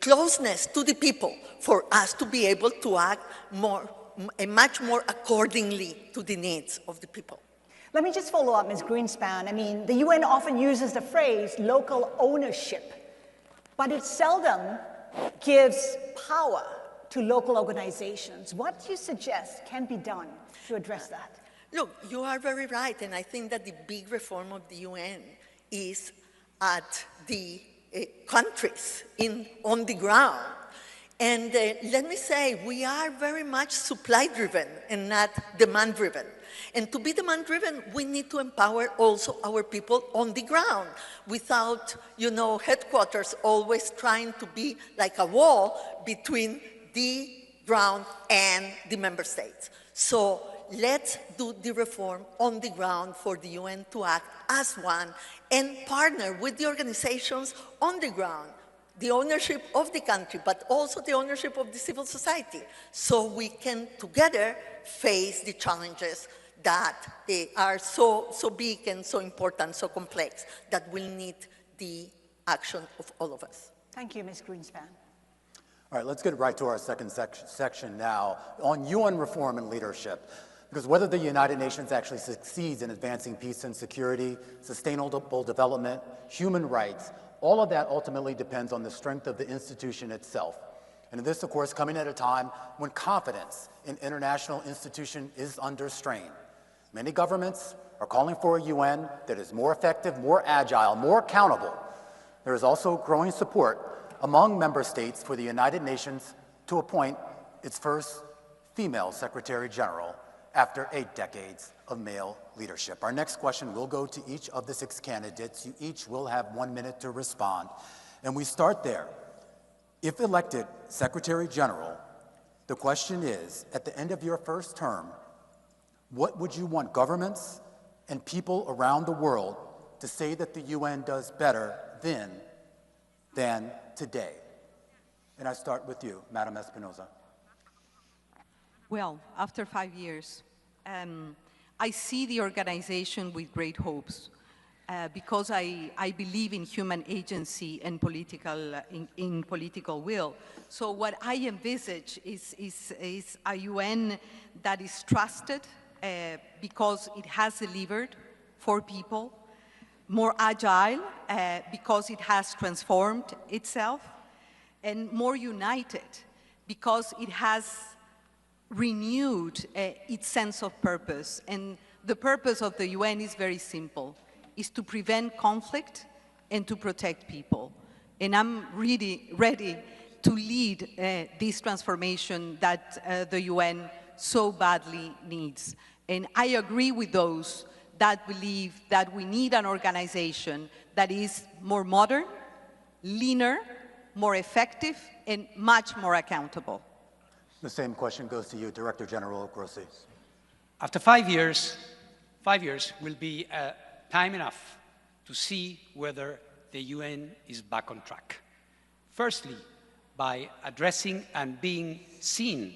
Speaker 10: closeness to the people, for us to be able to act much more accordingly to the needs of the people.
Speaker 5: Let me just follow up, Ms. Greenspan. I mean, the UN often uses the phrase local ownership, but it seldom gives power to local organizations. What do you suggest can be done to address that?
Speaker 10: Look, you are very right, and I think that the big reform of the UN is at the countries on the ground. And let me say, we are very much supply-driven and not demand-driven. And to be demand-driven, we need to empower also our people on the ground without, you know, headquarters always trying to be like a wall between the ground and the member states. So let's do the reform on the ground for the UN to act as one and partner with the organizations on the ground, the ownership of the country, but also the ownership of the civil society, so we can together face the challenges that are so big and so important, so complex, that will need the action of all of us.
Speaker 5: Thank you, Ms. Greenspan.
Speaker 4: All right, let's get right to our second section now on UN reform and leadership. Because whether the United Nations actually succeeds in advancing peace and security, sustainable development, human rights, all of that ultimately depends on the strength of the institution itself. And this, of course, coming at a time when confidence in international institutions is under strain. Many governments are calling for a UN that is more effective, more agile, more accountable. There is also growing support among member states for the United Nations to appoint its first female Secretary General after 8 decades of male leadership. Our next question will go to each of the 6 candidates. You each will have 1 minute to respond. And we start there. If elected Secretary General, the question is, at the end of your first term, what would you want governments and people around the world to say that the UN does better then than today? And I start with you, Madam Espinosa.
Speaker 8: Well, after 5 years, I see the organization with great hopes because I believe in human agency and in political will. So what I envisage is a UN that is trusted because it has delivered for people, more agile because it has transformed itself, and more united because it has renewed its sense of purpose. And the purpose of the UN is very simple, is to prevent conflict and to protect people. And I'm really ready to lead this transformation that the UN so badly needs. And I agree with those that believe that we need an organization that is more modern, leaner, more effective, and much more accountable.
Speaker 4: The same question goes to you, Director General Grossi.
Speaker 9: After 5 years will be time enough to see whether the UN is back on track. Firstly, by addressing and being seen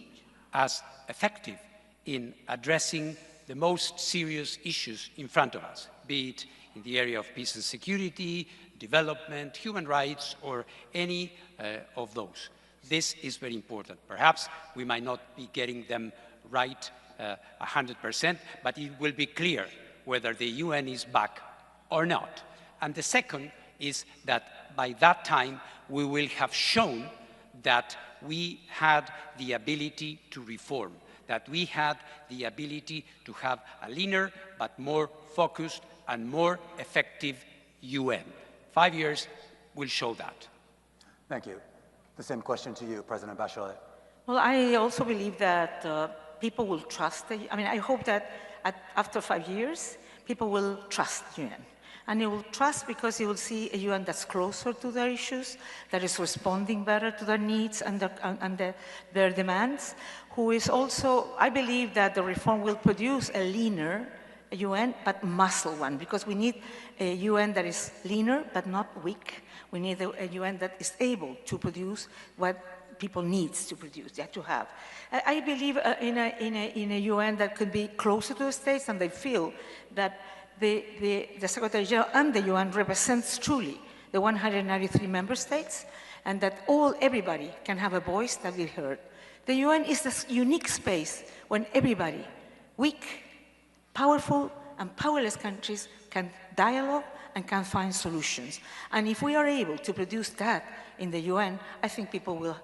Speaker 9: as effective in addressing the most serious issues in front of us, be it in the area of peace and security, development, human rights, or any of those. This is very important. Perhaps we might not be getting them right 100%, but it will be clear whether the UN is back or not. And the second is that by that time, we will have shown that we had the ability to reform, that we had the ability to have a leaner but more focused and more effective UN. 5 years will show that.
Speaker 4: Thank you. The same question to you, President Bachelet.
Speaker 7: Well, I also believe that people will trust I hope that after 5 years, people will trust the UN. And they will trust because they will see a UN that's closer to their issues, that is responding better to their needs and their demands, who is also, I believe that the reform will produce a leaner UN, but muscle one, because we need a UN that is leaner, but not weak. We need a UN that is able to produce what people need to produce, they have to have. I believe in a UN that could be closer to the states, and they feel that the Secretary General and the UN represents truly the 193 member states, and that everybody can have a voice that will be heard. The UN is this unique space when everybody, weak, powerful, and powerless countries can dialogue and can find solutions. And if we are able to produce that in the UN, I think people will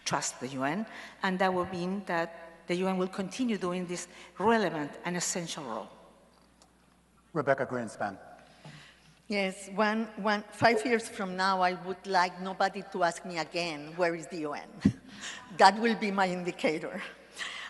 Speaker 7: trust the UN, and that will mean that the UN will continue doing this relevant and essential role.
Speaker 4: Rebecca Greenspan.
Speaker 10: Yes, 5 years from now, I would like nobody to ask me again, where is the UN? That will be my indicator.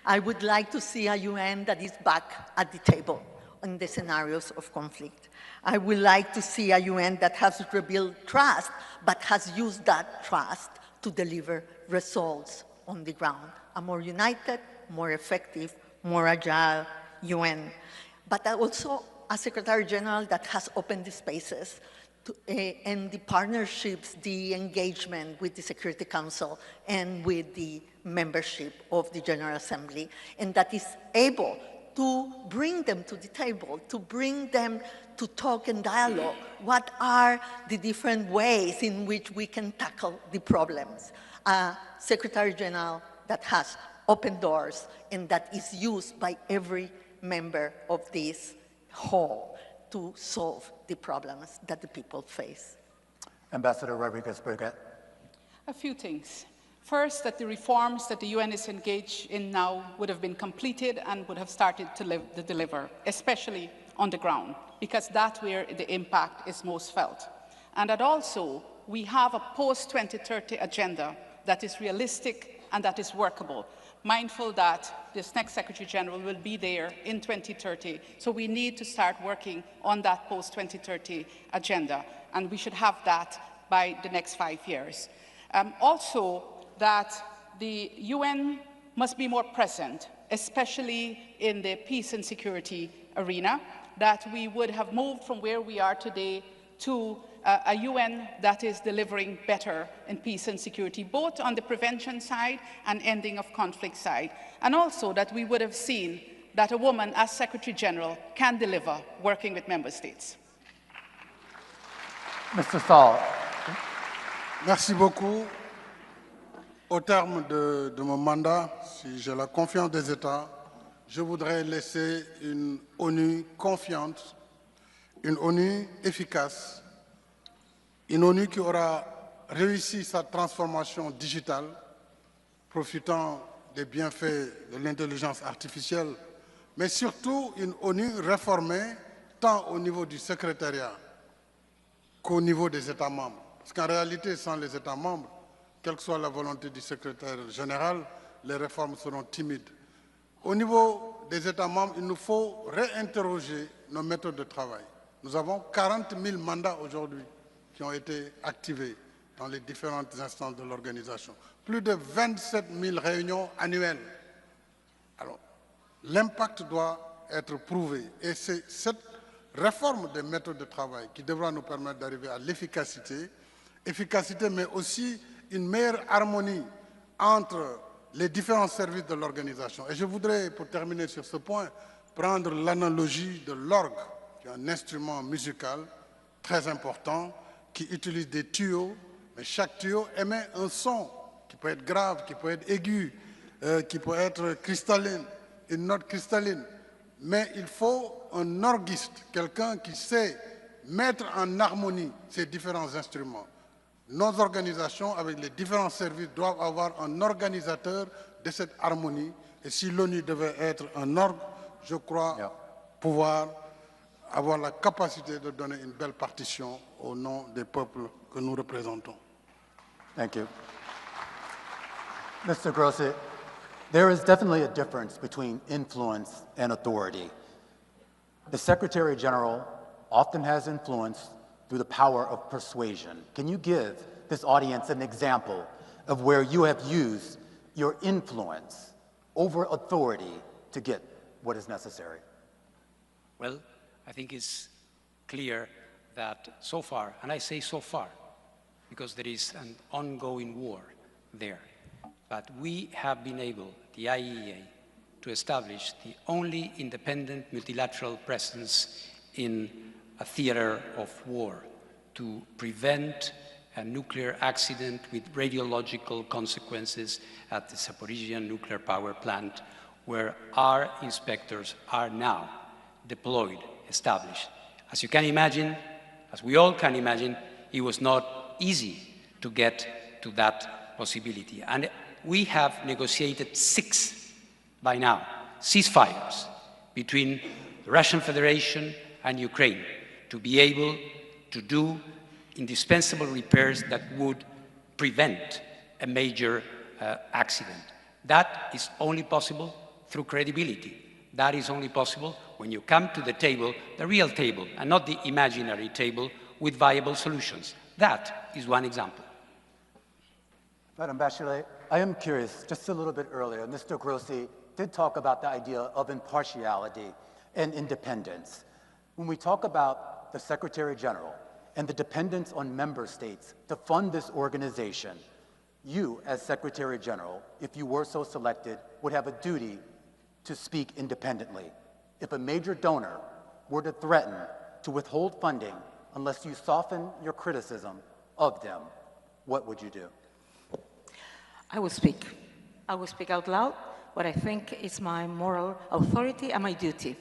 Speaker 10: I would like to see a UN that is back at the table in the scenarios of conflict. I would like to see a UN that has rebuilt trust, but has used that trust to deliver results on the ground. A more united, more effective, more agile UN. But also a Secretary General that has opened the spaces and the partnerships, the engagement with the Security Council and with the membership of the General Assembly, and that is able to bring them to the table, to bring them to talk and dialogue. What are the different ways in which we can tackle the problems? A Secretary General that has open doors and that is used by every member of this hall to solve the problems that the people face.
Speaker 4: Ambassador Rodriguez-Burgett.
Speaker 11: A few things. First, that the reforms that the UN is engaged in now would have been completed and would have started to deliver, especially on the ground, because that's where the impact is most felt. And that also we have a post-2030 agenda that is realistic and that is workable, mindful that this next Secretary General will be there in 2030, so we need to start working on that post-2030 agenda, and we should have that by the next 5 years. Also, that the UN must be more present, especially in the peace and security arena, that we would have moved from where we are today to a UN that is delivering better in peace and security, both on the prevention side and ending of conflict side. And also that we would have seen that a woman as Secretary General can deliver working with member states.
Speaker 4: Mr. Saul.
Speaker 12: Merci beaucoup. Au terme de mon mandat, si j'ai la confiance des États, je voudrais laisser une ONU confiante, une ONU efficace, une ONU qui aura réussi sa transformation digitale, profitant des bienfaits de l'intelligence artificielle, mais surtout une ONU réformée tant au niveau du secrétariat qu'au niveau des États membres. Parce qu'en réalité, sans les États membres, quelle que soit la volonté du secrétaire général, les réformes seront timides. Au niveau des États membres, il nous faut réinterroger nos méthodes de travail. Nous avons 40 000 mandats aujourd'hui qui ont été activés dans les différentes instances de l'organisation. Plus de 27 000 réunions annuelles. Alors, l'impact doit être prouvé. Et c'est cette réforme des méthodes de travail qui devra nous permettre d'arriver à l'efficacité, mais aussi une meilleure harmonie entre les différents services de l'organisation. Et je voudrais, pour terminer sur ce point, prendre l'analogie de l'orgue, qui est un instrument musical très important, qui utilise des tuyaux, mais chaque tuyau émet un son qui peut être grave, qui peut être aigu, qui peut être cristalline, une note cristalline. Mais il faut un orguiste, quelqu'un qui sait mettre en harmonie ces différents instruments. Nos organisations, avec les différents services, doivent avoir un organisateur de cette harmonie. Et si l'ONU devait être un orgue, je crois pouvoir avoir la capacité de donner une belle partition au nom des peuples que nous représentons.
Speaker 4: Thank you. Mr. Grossi, there is definitely a difference between influence and authority. The Secretary General often has influence through the power of persuasion. Can you give this audience an example of where you have used your influence over authority to get what is necessary?
Speaker 9: Well, I think it's clear that so far, and I say so far, because there is an ongoing war there, but we have been able, the IAEA, to establish the only independent multilateral presence in a theater of war to prevent a nuclear accident with radiological consequences at the Zaporizhzhia nuclear power plant, where our inspectors are now deployed, established. As you can imagine, as we all can imagine, it was not easy to get to that possibility. And we have negotiated 6 by now, ceasefires between the Russian Federation and Ukraine to be able to do indispensable repairs that would prevent a major accident. That is only possible through credibility. That is only possible when you come to the table, the real table, and not the imaginary table, with viable solutions. That is one example.
Speaker 4: Madam Bachelet, I am curious, just a little bit earlier, Mr. Grossi did talk about the idea of impartiality and independence. When we talk about the Secretary General and the dependence on member states to fund this organization, you, as Secretary General, if you were so selected, would have a duty to speak independently. If a major donor were to threaten to withhold funding unless you soften your criticism of them, what would you do?
Speaker 7: I will speak. I will speak out loud what I think is my moral authority and my duty.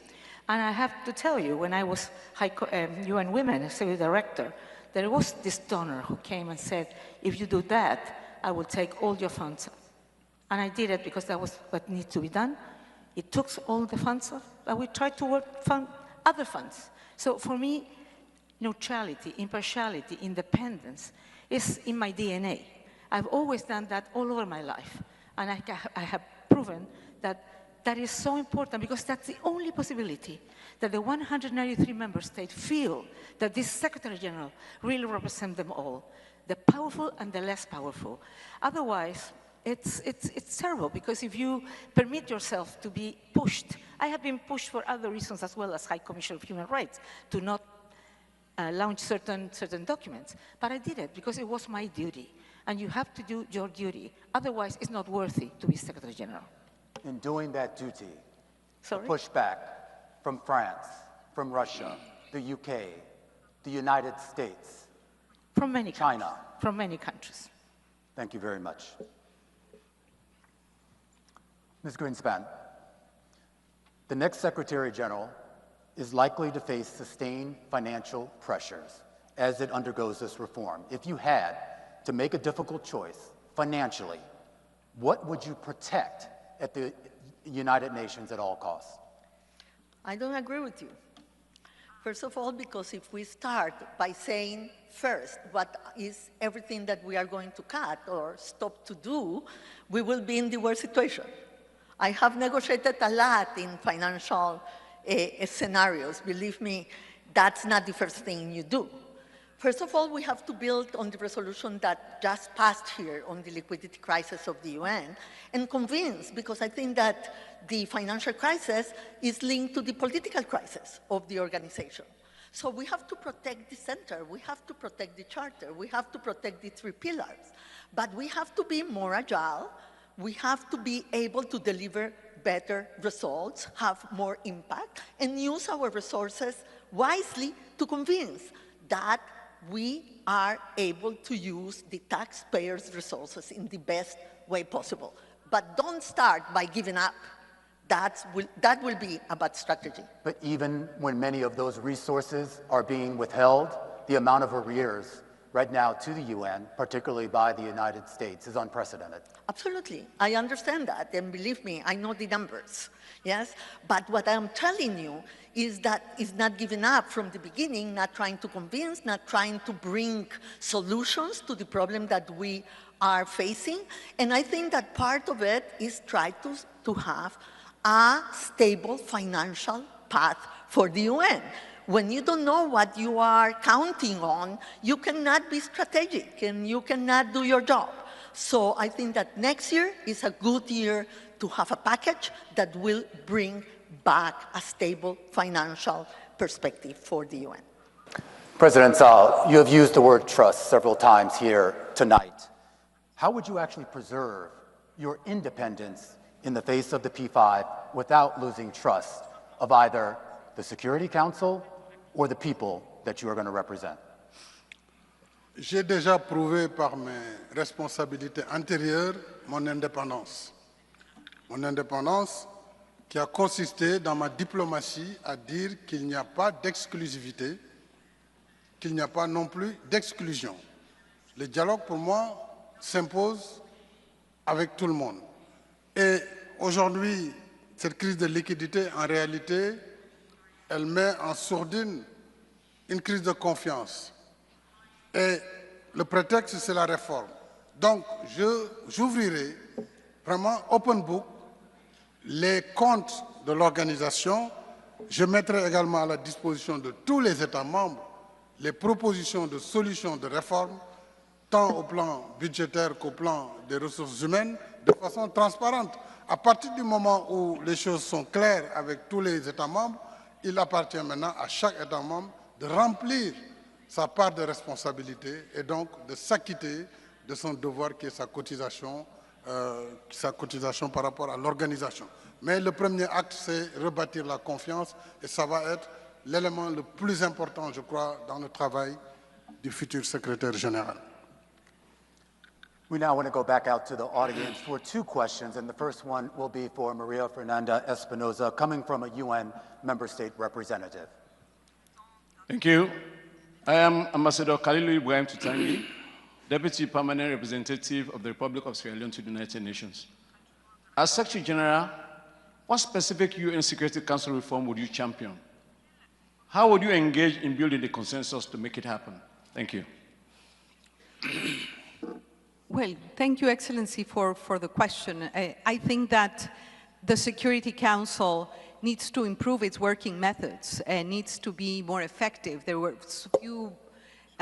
Speaker 7: And I have to tell you, when I was UN Women Civil Director, there was this donor who came and said, if you do that, I will take all your funds. And I did it because that was what needed to be done. It took all the funds off, but we tried to fund other funds. So for me, neutrality, impartiality, independence is in my DNA. I've always done that all over my life. And I have proven that that is so important because that's the only possibility that the 193 member states feel that this Secretary General really represents them all, the powerful and the less powerful. Otherwise, it's terrible because if you permit yourself to be pushed, I have been pushed for other reasons as well as High Commissioner of Human Rights to not launch certain documents, but I did it because it was my duty, and you have to do your duty. Otherwise, it's not worthy to be Secretary General.
Speaker 4: In doing that duty,
Speaker 7: Sorry?
Speaker 4: pushback from France, from Russia, the UK, the United States,
Speaker 7: from many
Speaker 4: China,
Speaker 7: countries. From many countries.
Speaker 4: Thank you very much. Ms. Greenspan, the next Secretary General is likely to face sustained financial pressures as it undergoes this reform. If you had to make a difficult choice financially, what would you protect at the United Nations at all costs?
Speaker 10: I don't agree with you. First of all, because if we start by saying first what is everything that we are going to cut or stop to do, we will be in the worst situation. I have negotiated a lot in financial scenarios. Believe me, that's not the first thing you do. First of all, we have to build on the resolution that just passed here on the liquidity crisis of the UN and convince, because I think that the financial crisis is linked to the political crisis of the organization. So we have to protect the center, we have to protect the charter, we have to protect the 3 pillars, but we have to be more agile, we have to be able to deliver better results, have more impact, and use our resources wisely to convince that we are able to use the taxpayers' resources in the best way possible. But don't start by giving up. That will be a bad strategy.
Speaker 4: But even when many of those resources are being withheld, the amount of arrears right now to the UN, particularly by the United States, is unprecedented.
Speaker 10: Absolutely. I understand that, and believe me, I know the numbers, yes? But what I'm telling you is that it's not giving up from the beginning, not trying to convince, not trying to bring solutions to the problem that we are facing. And I think that part of it is try to have a stable financial path for the UN. When you don't know what you are counting on, you cannot be strategic and you cannot do your job. So I think that next year is a good year to have a package that will bring back a stable financial perspective for the UN.
Speaker 4: President Sall, you have used the word trust several times here tonight. How would you actually preserve your independence in the face of the P5 without losing trust of either the Security Council or the people that you are going to represent?
Speaker 12: J'ai déjà prouvé par mes responsabilités antérieures mon indépendance. Mon indépendance qui a consisté dans ma diplomatie à dire qu'il n'y a pas d'exclusivité, qu'il n'y a pas non plus d'exclusion. Le dialogue, pour moi, s'impose avec tout le monde. Et aujourd'hui, cette crise de liquidité, en réalité, elle met en sourdine une crise de confiance. Et le prétexte, c'est la réforme. Donc, j'ouvrirai vraiment open book les comptes de l'organisation. Je mettrai également à la disposition de tous les États membres les propositions de solutions de réforme, tant au plan budgétaire qu'au plan des ressources humaines, de façon transparente. À partir du moment où les choses sont claires avec tous les États membres, il appartient maintenant à chaque État membre de remplir sa part de responsabilité et donc de s'acquitter de son devoir qui est sa cotisation par rapport à l'organisation. Mais le premier acte, c'est rebâtir la confiance et ça va être l'élément le plus important, je crois, dans le travail du futur secrétaire général.
Speaker 4: We now want to go back out to the audience for 2 questions, and the first one will be for Maria Fernanda Espinosa, coming from a UN member state representative.
Speaker 15: Thank you. I am Ambassador Kalilu Ibrahim Tutangi Deputy Permanent Representative of the Republic of Sierra Leone to the United Nations. As Secretary General, what specific UN Security Council reform would you champion? How would you engage in building the consensus to make it happen? Thank you.
Speaker 8: Well, thank you, Excellency, for the question. I think that the Security Council needs to improve its working methods and needs to be more effective. There were a few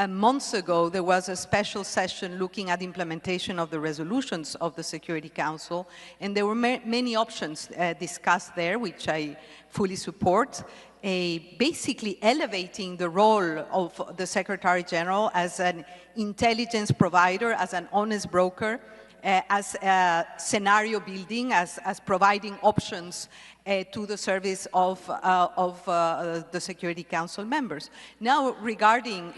Speaker 8: months ago, there was a special session looking at implementation of the resolutions of the Security Council, and there were many options discussed there, which I fully support. Basically elevating the role of the Secretary General as an intelligence provider, as an honest broker, as scenario building, as providing options to the service of the Security Council members. Now, regarding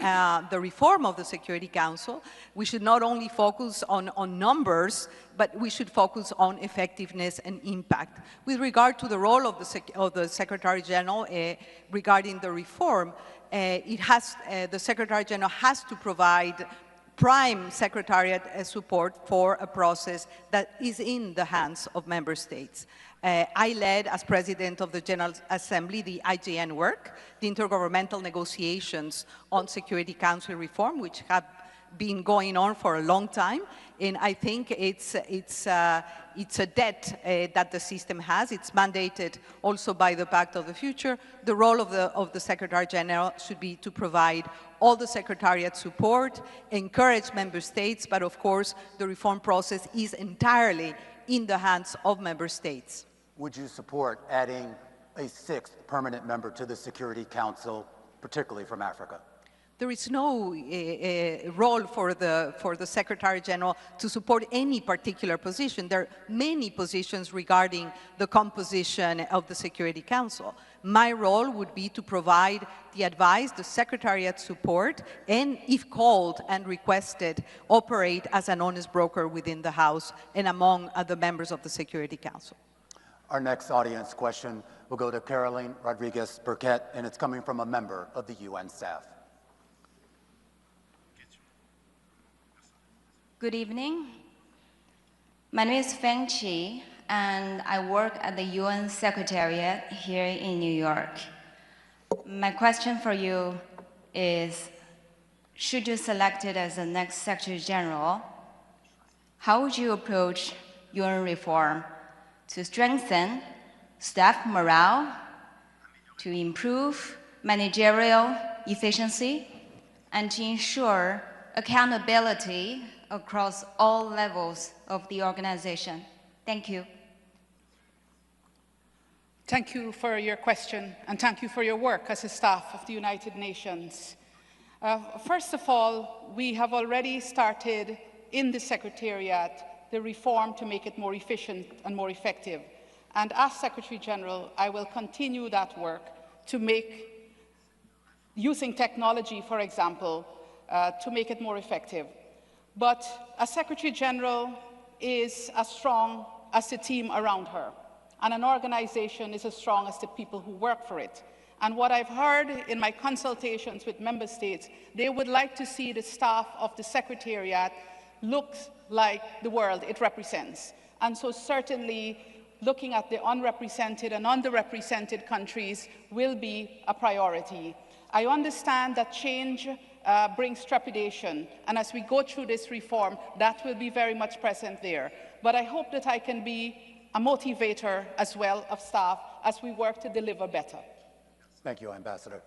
Speaker 8: the reform of the Security Council, we should not only focus on numbers, but we should focus on effectiveness and impact. With regard to the role of the Secretary General regarding the reform, the Secretary General has to provide prime secretariat support for a process that is in the hands of member states. I led, as President of the General Assembly, the IGN work, the intergovernmental negotiations on Security Council reform, which have been going on for a long time, and I think it's a debt that the system has. It's mandated also by the Pact of the Future. The role of the Secretary General should be to provide all the Secretariat support, encourage member states, but of course the reform process is entirely in the hands of member states.
Speaker 4: Would you support adding a sixth permanent member to the Security Council, particularly from Africa?
Speaker 8: There is no role for the Secretary General to support any particular position. There are many positions regarding the composition of the Security Council. My role would be to provide the advice, the Secretariat support, and if called and requested, operate as an honest broker within the House and among the members of the Security Council.
Speaker 4: Our next audience question will go to Caroline Rodriguez-Burkett, and it's coming from a member of the UN staff.
Speaker 16: Good evening. My name is Feng Qi, and I work at the UN Secretariat here in New York. My question for you is, should you select it as the next Secretary General, how would you approach UN reform to strengthen staff morale, to improve managerial efficiency, and to ensure accountability across all levels of the organization? Thank you.
Speaker 11: Thank you for your question, and thank you for your work as a staff of the United Nations. First of all, we have already started in the Secretariat the reform to make it more efficient and more effective. And as Secretary General, I will continue that work to make, using technology, for example, to make it more effective. But a Secretary General is as strong as the team around her, and an organization is as strong as the people who work for it. And what I've heard in my consultations with member states, they would like to see the staff of the Secretariat look like the world it represents. And so certainly looking at the unrepresented and underrepresented countries will be a priority. I understand that change brings trepidation, and as we go through this reform, that will be very much present there. But I hope that I can be a motivator as well of staff as we work to deliver better.
Speaker 4: Thank you, Ambassador.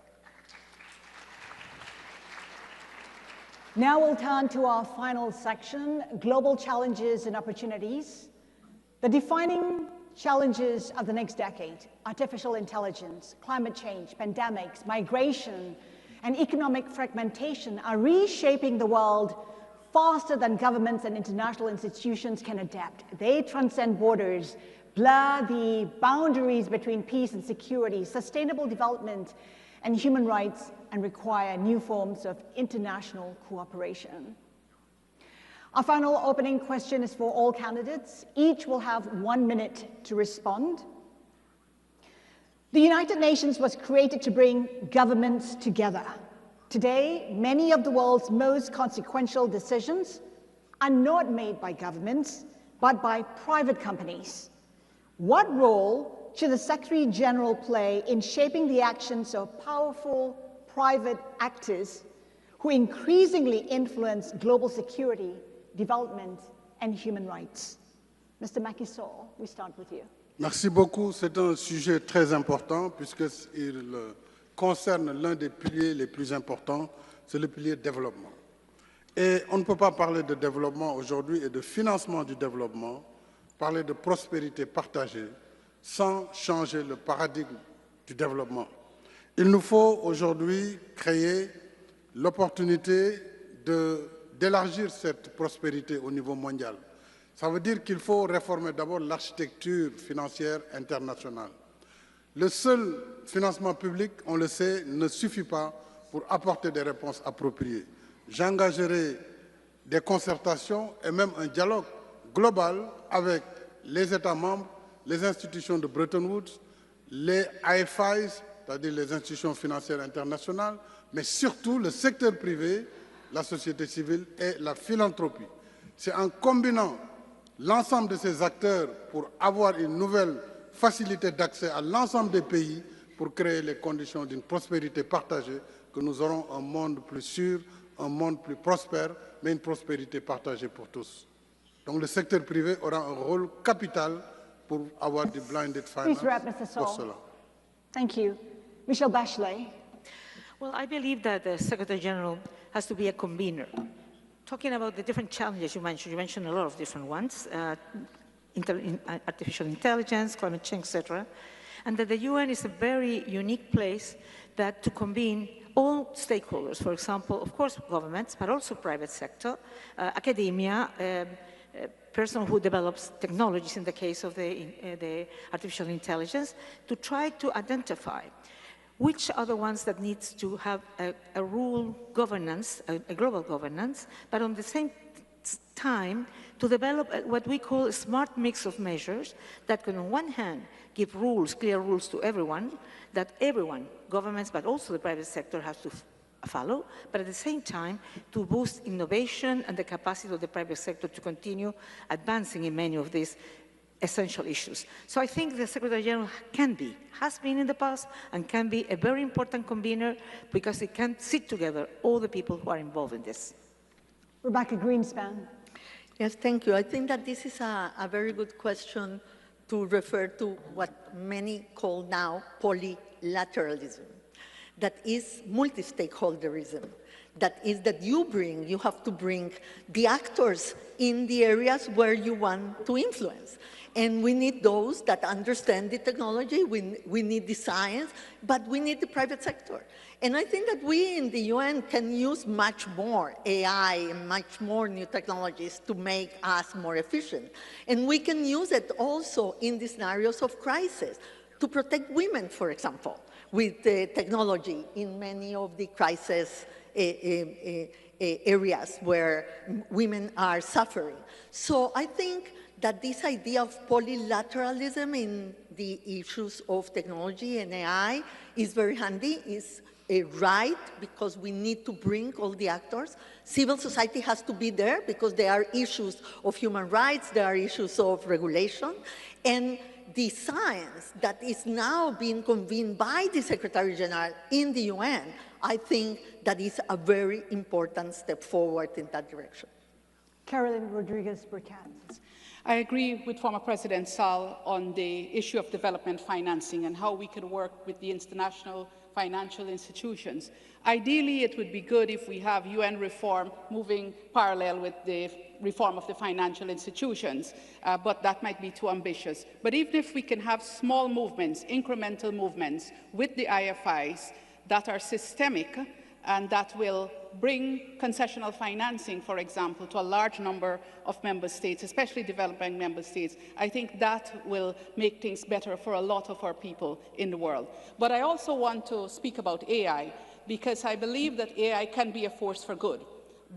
Speaker 5: Now we'll turn to our final section, Global Challenges and Opportunities. The defining challenges of the next decade, artificial intelligence, climate change, pandemics, migration, and economic fragmentation are reshaping the world faster than governments and international institutions can adapt. They transcend borders, blur the boundaries between peace and security, sustainable development, and human rights, and require new forms of international cooperation. Our final opening question is for all candidates. Each will have 1 minute to respond. The United Nations was created to bring governments together. Today, many of the world's most consequential decisions are not made by governments, but by private companies. What role should the Secretary General play in shaping the actions of powerful private actors who increasingly influence global security, development, and human rights? Mr. Macky Sall, we start with you.
Speaker 12: Merci beaucoup. C'est un sujet très important puisqu'il concerne l'un des piliers les plus importants, c'est le pilier développement. Et on ne peut pas parler de développement aujourd'hui et de financement du développement, parler de prospérité partagée, sans changer le paradigme du développement. Il nous faut aujourd'hui créer l'opportunité d'élargir cette prospérité au niveau mondial. Ça veut dire qu'il faut réformer d'abord l'architecture financière internationale. Le seul financement public, on le sait, ne suffit pas pour apporter des réponses appropriées. J'engagerai des concertations et même un dialogue global avec les États membres, les institutions de Bretton Woods, les IFIs, c'est-à-dire les institutions financières internationales, mais surtout le secteur privé, la société civile et la philanthropie. C'est en combinant l'ensemble de ces acteurs pour avoir une nouvelle facilité d'accès à l'ensemble des pays pour créer les conditions d'une prospérité partagée que nous aurons un monde plus sûr, un monde plus prospère, mais une prospérité partagée pour tous. Donc le secteur privé aura un rôle capital pour avoir du blinded finance pour cela.
Speaker 5: Thank you. Michelle Bachelet.
Speaker 7: Well, I believe that the Secretary General has to be a convener. Talking about the different challenges you mentioned a lot of different ones, artificial intelligence, climate change, etc., and that the UN is a very unique place that to convene all stakeholders, for example, of course, governments, but also private sector, academia, person who develops technologies in the case of the artificial intelligence, to try to identify which are the ones that needs to have a rule governance, a global governance, but on the same time to develop what we call a smart mix of measures that can on one hand give rules, clear rules to everyone, that everyone, governments, but also the private sector has to follow, but at the same time to boost innovation and the capacity of the private sector to continue advancing in many of these essential issues. So I think the Secretary General has been in the past, and can be a very important convener because it can sit together all the people who are involved in this.
Speaker 5: Rebecca Greenspan.
Speaker 10: Yes, thank you. I think that this is a very good question to refer to what many call now polylateralism. That is multi-stakeholderism. That is that you have to bring the actors in the areas where you want to influence. And we need those that understand the technology, we need the science, but we need the private sector. And I think that we in the UN can use much more AI and much more new technologies to make us more efficient. And we can use it also in the scenarios of crisis to protect women, for example, with technology in many of the crisis areas where women are suffering. So I think that this idea of polylateralism in the issues of technology and AI is very handy, is right, because we need to bring all the actors. Civil society has to be there because there are issues of human rights, there are issues of regulation, and the science that is now being convened by the Secretary General in the UN, I think that is a very important step forward in that direction.
Speaker 5: Carolyn Rodriguez-Burkett.
Speaker 11: I agree with former President Sall on the issue of development financing and how we can work with the international financial institutions. Ideally, it would be good if we have UN reform moving parallel with the reform of the financial institutions, but that might be too ambitious. But even if we can have small movements, incremental movements with the IFIs that are systemic and that will bring concessional financing, for example, to a large number of member states, especially developing member states, I think that will make things better for a lot of our people in the world. But I also want to speak about AI, because I believe that AI can be a force for good.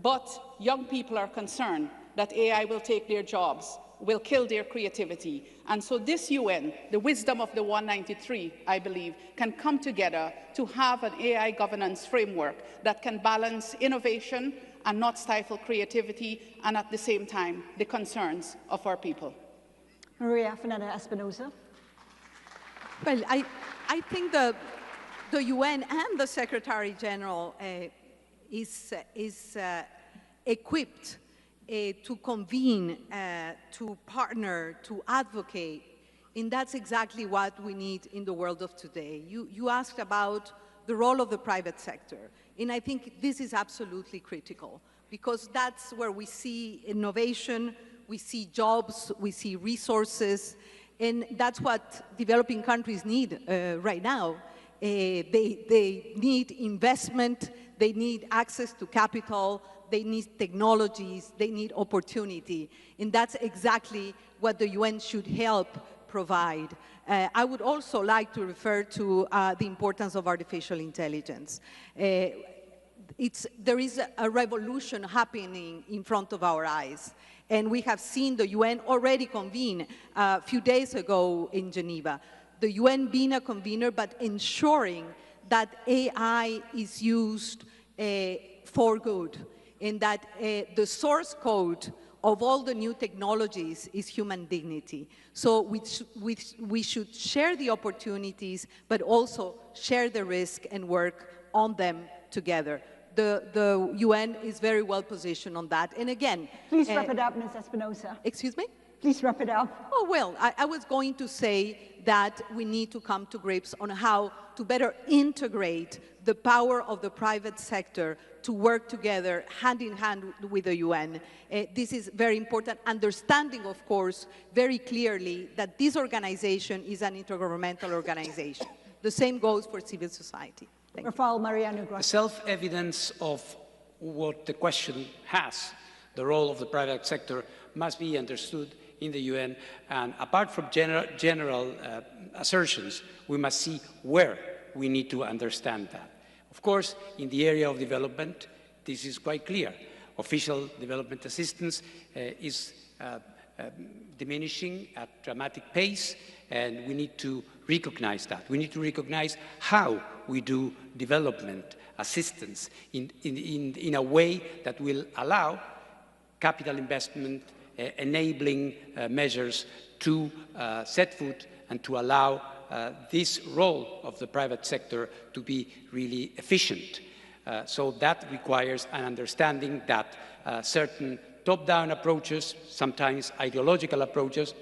Speaker 11: But young people are concerned that AI will take their jobs. will kill their creativity. And so this UN, the wisdom of the 193, I believe, can come together to have an AI governance framework that can balance innovation and not stifle creativity, and at the same time, the concerns of our people.
Speaker 5: Maria Fernanda Espinosa.
Speaker 8: Well, I think the UN and the Secretary General is equipped to convene, to partner, to advocate, and that's exactly what we need in the world of today. You asked about the role of the private sector, and I think this is absolutely critical, because that's where we see innovation, we see jobs, we see resources, and that's what developing countries need right now. They need investment, they need access to capital, they need technologies, they need opportunity, and that's exactly what the UN should help provide. I would also like to refer to the importance of artificial intelligence. There is a revolution happening in front of our eyes, and we have seen the UN already convene a few days ago in Geneva. The UN being a convener, but ensuring that AI is used for good, and that the source code of all the new technologies is human dignity. So we should share the opportunities, but also share the risk and work on them together. The UN is very well positioned on that. And again—
Speaker 5: Please wrap it up, Ms. Espinosa.
Speaker 8: Excuse me?
Speaker 5: Please wrap it up.
Speaker 8: Oh, well, I was going to say that we need to come to grips on how to better integrate the power of the private sector to work together hand in hand with the UN. This is very important, understanding, of course, very clearly that this organization is an intergovernmental organization. The same goes for civil society.
Speaker 5: Rafael Mariano Grossi.
Speaker 9: Self-evidence of what the question has, the role of the private sector, must be understood in the UN, and apart from general assertions, we must see where we need to understand that. Of course, in the area of development, this is quite clear. Official development assistance is diminishing at dramatic pace, and we need to recognize that. We need to recognize how we do development assistance in a way that will allow capital investment, enabling measures to set foot and to allow this role of the private sector to be really efficient. So that requires an understanding that certain top-down approaches, sometimes ideological approaches,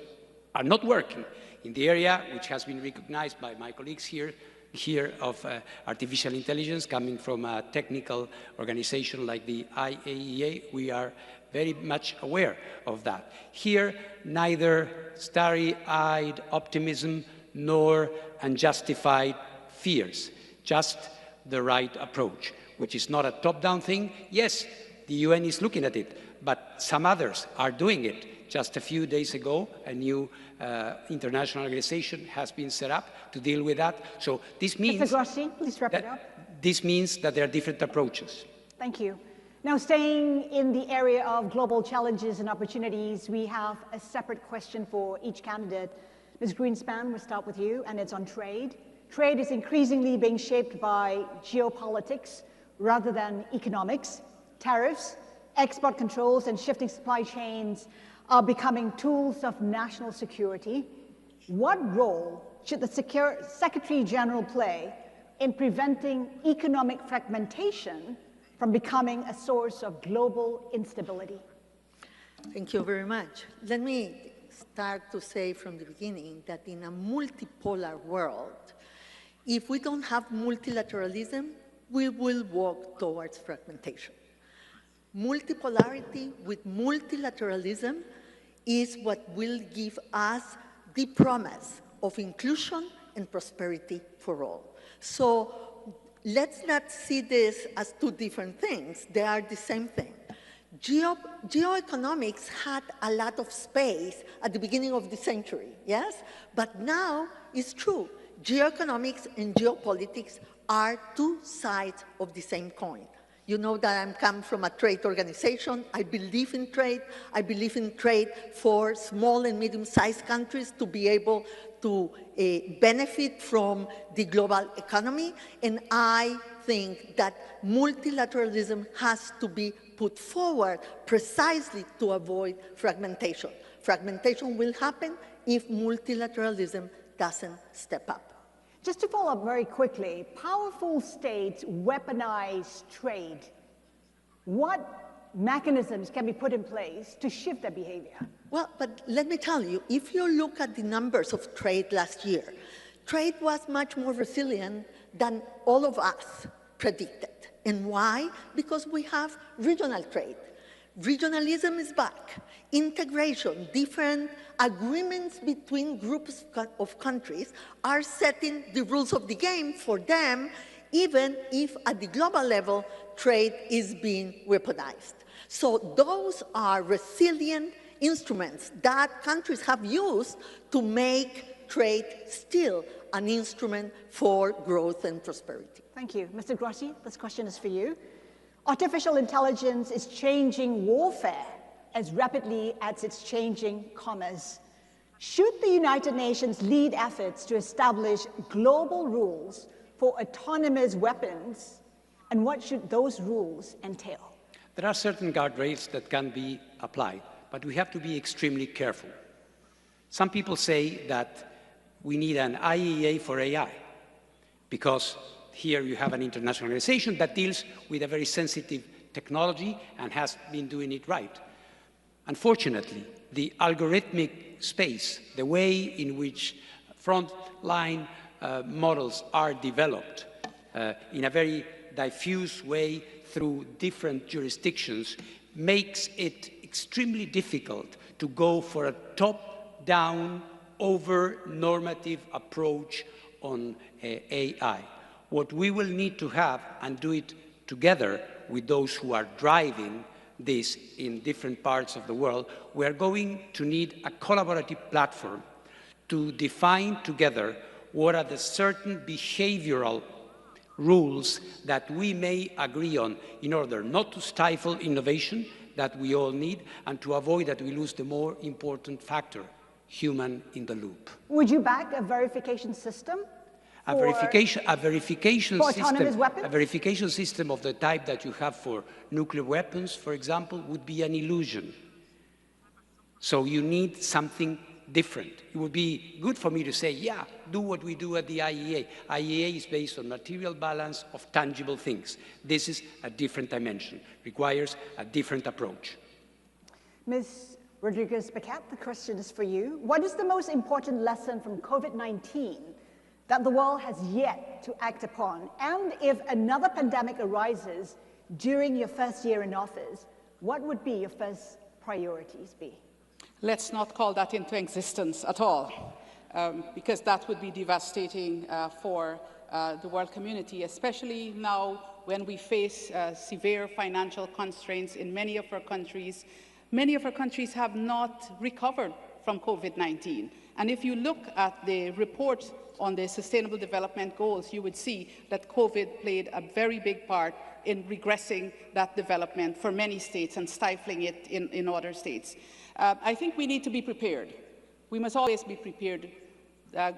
Speaker 9: are not working. In the area which has been recognized by my colleagues here of artificial intelligence, coming from a technical organization like the IAEA, we are very much aware of that. Here, neither starry-eyed optimism nor unjustified fears, just the right approach, which is not a top-down thing. Yes, the UN is looking at it, but some others are doing it. Just a few days ago, a new international organization has been set up to deal with that. So this means—
Speaker 5: Mr. Grossi, please wrap it up.
Speaker 9: This means that there are different approaches.
Speaker 5: Thank you. Now, staying in the area of global challenges and opportunities, we have a separate question for each candidate. Ms. Greenspan, we'll start with you, and it's on trade. Trade is increasingly being shaped by geopolitics rather than economics. Tariffs, export controls, and shifting supply chains are becoming tools of national security. What role should the Secretary General play in preventing economic fragmentation from becoming a source of global instability?
Speaker 10: Thank you very much. Let me start to say from the beginning that in a multipolar world, if we don't have multilateralism, we will walk towards fragmentation. Multipolarity with multilateralism is what will give us the promise of inclusion and prosperity for all. So let's not see this as two different things. They are the same thing. Geoeconomics had a lot of space at the beginning of the century, yes? But now it's true. Geoeconomics and geopolitics are two sides of the same coin. You know that I come from a trade organization. I believe in trade. I believe in trade for small and medium-sized countries to be able to benefit from the global economy. And I think that multilateralism has to be put forward precisely to avoid fragmentation. Fragmentation will happen if multilateralism doesn't step up.
Speaker 5: Just to follow up very quickly, powerful states weaponize trade. What mechanisms can be put in place to shift that behavior?
Speaker 10: Well, but let me tell you, if you look at the numbers of trade last year, trade was much more resilient than all of us predicted. And why? Because we have regional trade. Regionalism is back. Integration, different agreements between groups of countries are setting the rules of the game for them, even if at the global level, trade is being weaponized. So those are resilient instruments that countries have used to make trade still an instrument for growth and prosperity.
Speaker 5: Thank you. Mr. Grossi, this question is for you. Artificial intelligence is changing warfare as rapidly as it's changing commerce. Should the United Nations lead efforts to establish global rules for autonomous weapons, and what should those rules entail?
Speaker 9: There are certain guardrails that can be applied, but we have to be extremely careful. Some people say that we need an IEA for AI, because here you have an international organization that deals with a very sensitive technology and has been doing it right. Unfortunately, the algorithmic space, the way in which frontline models are developed in a very diffuse way through different jurisdictions, makes it extremely difficult to go for a top-down, over-normative approach on AI. What we will need to have, and do it together with those who are driving this in different parts of the world, we are going to need a collaborative platform to define together what are the certain behavioral rules that we may agree on in order not to stifle innovation that we all need and to avoid that we lose the more important factor, human in the loop.
Speaker 5: Would you back a verification system?
Speaker 9: A verification system of the type that you have for nuclear weapons, for example, would be an illusion. So you need something different. It would be good for me to say, yeah, do what we do at the IEA. IEA is based on material balance of tangible things. This is a different dimension, requires a different approach.
Speaker 5: Ms. Rodriguez-Paquette, the question is for you. What is the most important lesson from COVID-19 that the world has yet to act upon? And if another pandemic arises during your first year in office, what would be your first priorities be?
Speaker 11: Let's not call that into existence at all, because that would be devastating for the world community, especially now when we face severe financial constraints in many of our countries. Many of our countries have not recovered from COVID-19. And if you look at the report on the Sustainable Development Goals, you would see that COVID played a very big part in regressing that development for many states and stifling it in other states. I think we need to be prepared. We must always be prepared.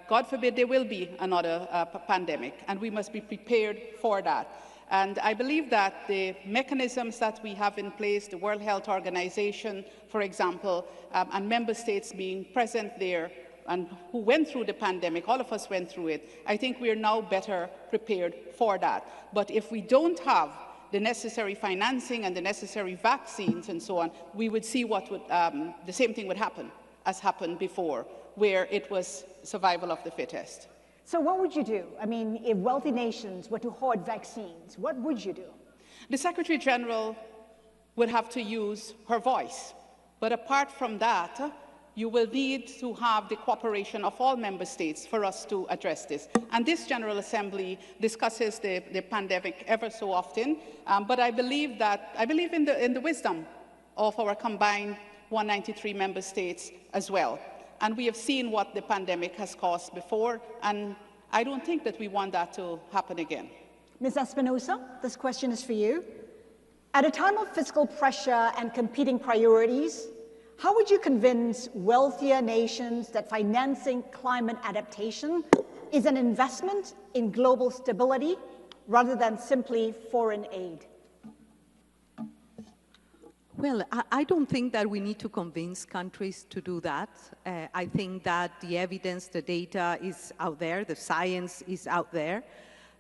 Speaker 11: God forbid there will be another pandemic, and we must be prepared for that. And I believe that the mechanisms that we have in place, the World Health Organization, for example, and member states being present there, and who went through the pandemic, all of us went through it, I think we are now better prepared for that. But if we don't have the necessary financing and the necessary vaccines and so on, we would see what would, the same thing would happen as happened before, where it was survival of the fittest.
Speaker 5: So what would you do? I mean, if wealthy nations were to hoard vaccines, what would you do?
Speaker 11: The Secretary General would have to use her voice. But apart from that, you will need to have the cooperation of all member states for us to address this. And this General Assembly discusses the pandemic ever so often, but I believe in the wisdom of our combined 193 member states as well. And we have seen what the pandemic has caused before, and I don't think that we want that to happen again.
Speaker 5: Ms. Espinosa, this question is for you. At a time of fiscal pressure and competing priorities, how would you convince wealthier nations that financing climate adaptation is an investment in global stability rather than simply foreign aid?
Speaker 8: Well, I don't think that we need to convince countries to do that. I think that the evidence, the data is out there, the science is out there.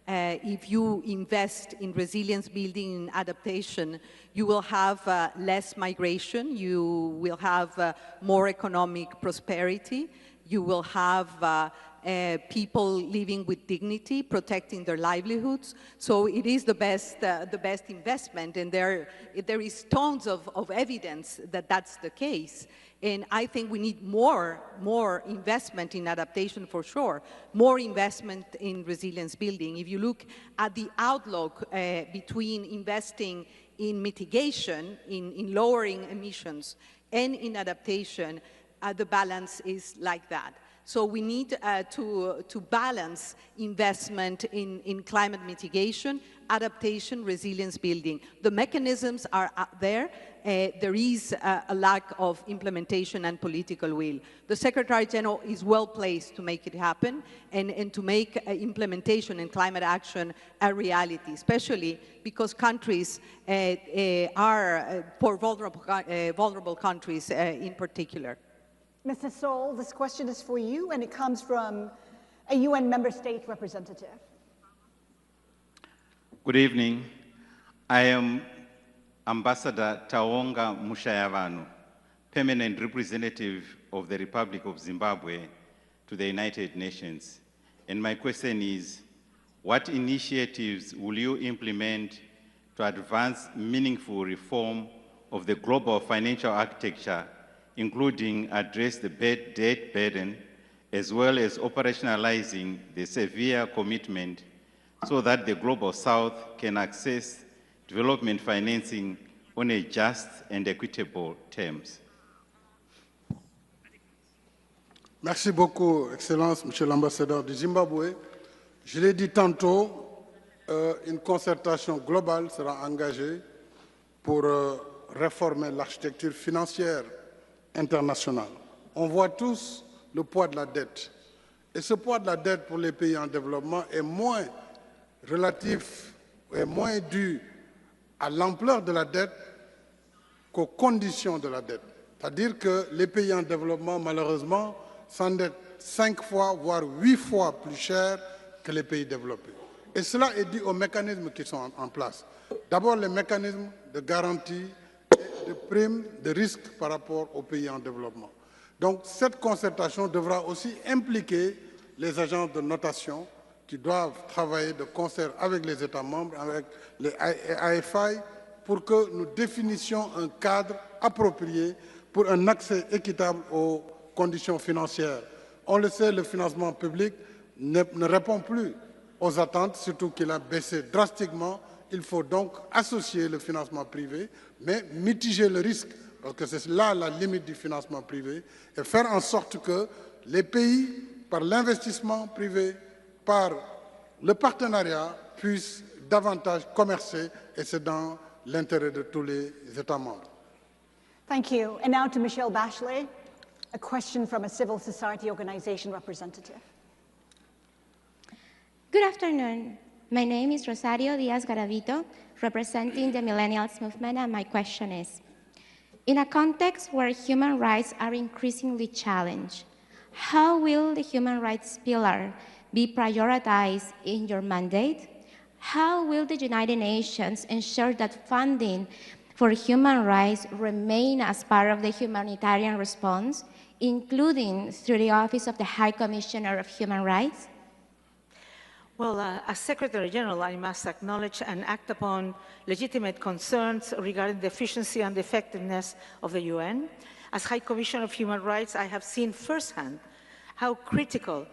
Speaker 8: If you invest in resilience building and adaptation, you will have less migration, you will have more economic prosperity, you will have people living with dignity, protecting their livelihoods. So it is the best investment, and there is tons of evidence that that's the case. And I think we need more investment in adaptation for sure, more investment in resilience building. If you look at the outlook between investing in mitigation, in lowering emissions, and in adaptation, the balance is like that. So we need to balance investment in climate mitigation, adaptation, resilience building. The mechanisms are out there. There is a lack of implementation and political will. The Secretary General is well placed to make it happen and to make implementation and climate action a reality, especially because countries are for vulnerable countries in particular.
Speaker 5: Mr. Sol, this question is for you, and it comes from a UN member state representative.
Speaker 17: Good evening. I am Ambassador Taonga Mushayavanu, permanent representative of the Republic of Zimbabwe to the United Nations. And my question is, what initiatives will you implement to advance meaningful reform of the global financial architecture, including address the debt burden, as well as operationalizing the severe commitment so that the Global South can access development financing on a just and equitable terms?
Speaker 12: Merci beaucoup, Excellence, Monsieur l'Ambassadeur du Zimbabwe. Je l'ai dit tantôt, une concertation globale sera engagée pour réformer l'architecture financière internationale. On voit tous le poids de la dette. Et ce poids de la dette pour les pays en développement est moins relatif, est moins dû à l'ampleur de la dette qu'aux conditions de la dette. C'est-à-dire que les pays en développement, malheureusement, s'endettent 5 fois, voire 8 fois plus cher que les pays développés. Et cela est dû aux mécanismes qui sont en place. D'abord, les mécanismes de garantie, de primes, de risques par rapport aux pays en développement. Donc, cette concertation devra aussi impliquer les agences de notation qui doivent travailler de concert avec les États membres, avec les AFI, pour que nous définissions un cadre approprié pour un accès équitable aux conditions financières. On le sait, le financement public ne répond plus aux attentes, surtout qu'il a baissé drastiquement. Il faut donc associer le financement privé, mais mitiger le risque, parce que c'est là la limite du financement privé, et faire en sorte que les pays, par l'investissement privé, par le partenariat, puissent davantage commercer, et c'est dans l'intérêt de tous les États membres.
Speaker 5: Thank you. And now to Michelle Bachelet, a question from a civil society organization representative.
Speaker 18: Good afternoon. My name is Rosario Diaz Garavito, representing the Millennials Movement, and my question is, in a context where human rights are increasingly challenged, how will the human rights pillar be prioritized in your mandate? How will the United Nations ensure that funding for human rights remain as part of the humanitarian response, including through the Office of the High Commissioner of Human Rights?
Speaker 7: Well, as Secretary General, I must acknowledge and act upon legitimate concerns regarding the efficiency and effectiveness of the UN. As High Commissioner of Human Rights, I have seen firsthand how critical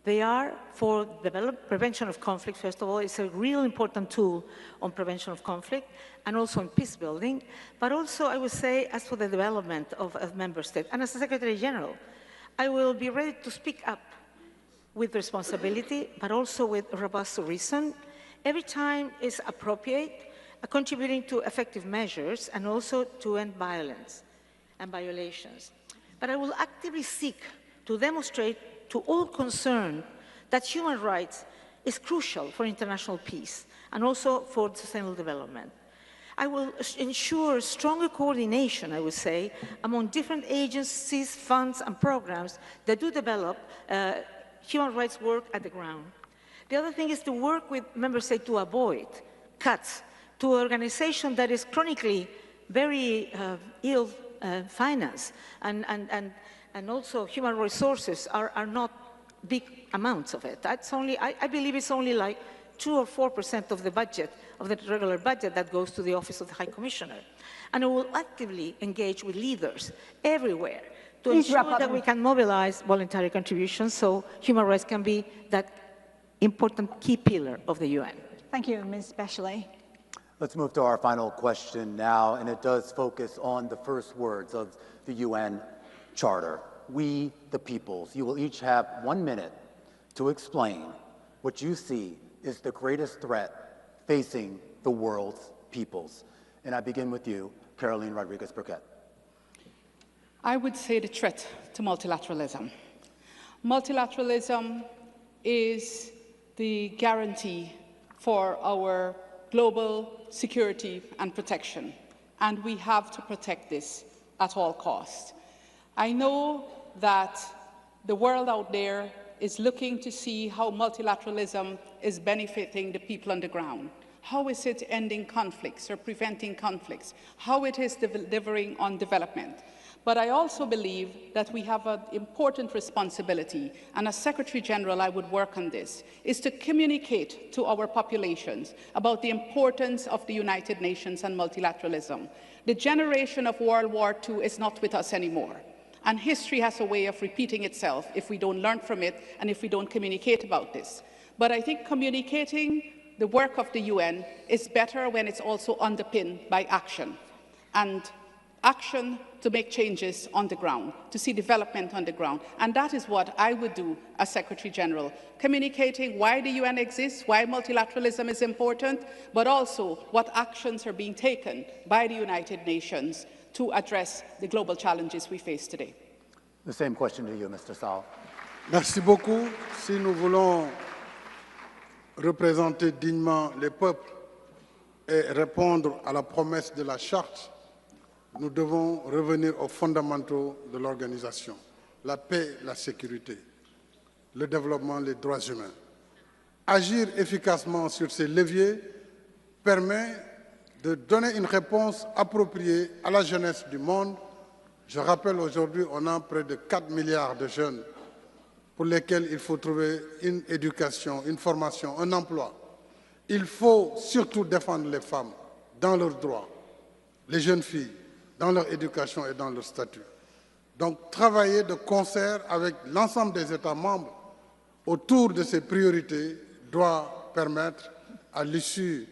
Speaker 7: they are for the prevention of conflict. First of all, it's a real important tool on prevention of conflict and also on peace building, but also, I would say, as for the development of member states. And as a Secretary General, I will be ready to speak up with responsibility, but also with robust reason. Every time is appropriate, contributing to effective measures and also to end violence and violations. But I will actively seek to demonstrate to all concerned that human rights is crucial for international peace and also for sustainable development. I will ensure stronger coordination, I would say, among different agencies, funds, and programs that do develop human rights work at the ground. The other thing is to work with member states to avoid cuts to an organization that is chronically very ill financed, and also human resources are not big amounts of it. That's only, I believe it's only like 2 or 4% of the budget, of the regular budget that goes to the Office of the High Commissioner. And I will actively engage with leaders everywhere to ensure that we can mobilize voluntary contributions so human rights can be that important key pillar of the UN.
Speaker 5: Thank you, Ms. Bechley.
Speaker 4: Let's move to our final question now, and it does focus on the first words of the UN Charter. We, the peoples. You will each have 1 minute to explain what you see is the greatest threat facing the world's peoples. And I begin with you, Caroline Rodriguez-Burkett.
Speaker 11: I would say the threat to multilateralism. Multilateralism is the guarantee for our global security and protection, and we have to protect this at all costs. I know that the world out there is looking to see how multilateralism is benefiting the people on the ground. How is it ending conflicts or preventing conflicts? How it is delivering on development? But I also believe that we have an important responsibility, and as Secretary General I would work on this, is to communicate to our populations about the importance of the United Nations and multilateralism. The generation of World War II is not with us anymore. And history has a way of repeating itself if we don't learn from it and if we don't communicate about this. But I think communicating the work of the UN is better when it's also underpinned by action. And action to make changes on the ground, to see development on the ground. And that is what I would do as Secretary General, communicating why the UN exists, why multilateralism is important, but also what actions are being taken by the United Nations to address the global challenges we face today.
Speaker 4: The same question to you, Mr. Sall.
Speaker 12: Merci beaucoup. Si nous voulons représenter dignement les peuples et répondre à la promesse de la Charte, nous devons revenir aux fondamentaux de l'organisation, la paix, la sécurité, le développement, les droits humains. Agir efficacement sur ces leviers permet de donner une réponse appropriée à la jeunesse du monde. Je rappelle aujourd'hui, on a près de 4 milliards de jeunes pour lesquels il faut trouver une éducation, une formation, un emploi. Il faut surtout défendre les femmes dans leurs droits, les jeunes filles, dans leur éducation et dans leur statut. Donc, travailler de concert avec l'ensemble des États membres autour de ces priorités doit permettre, à l'issue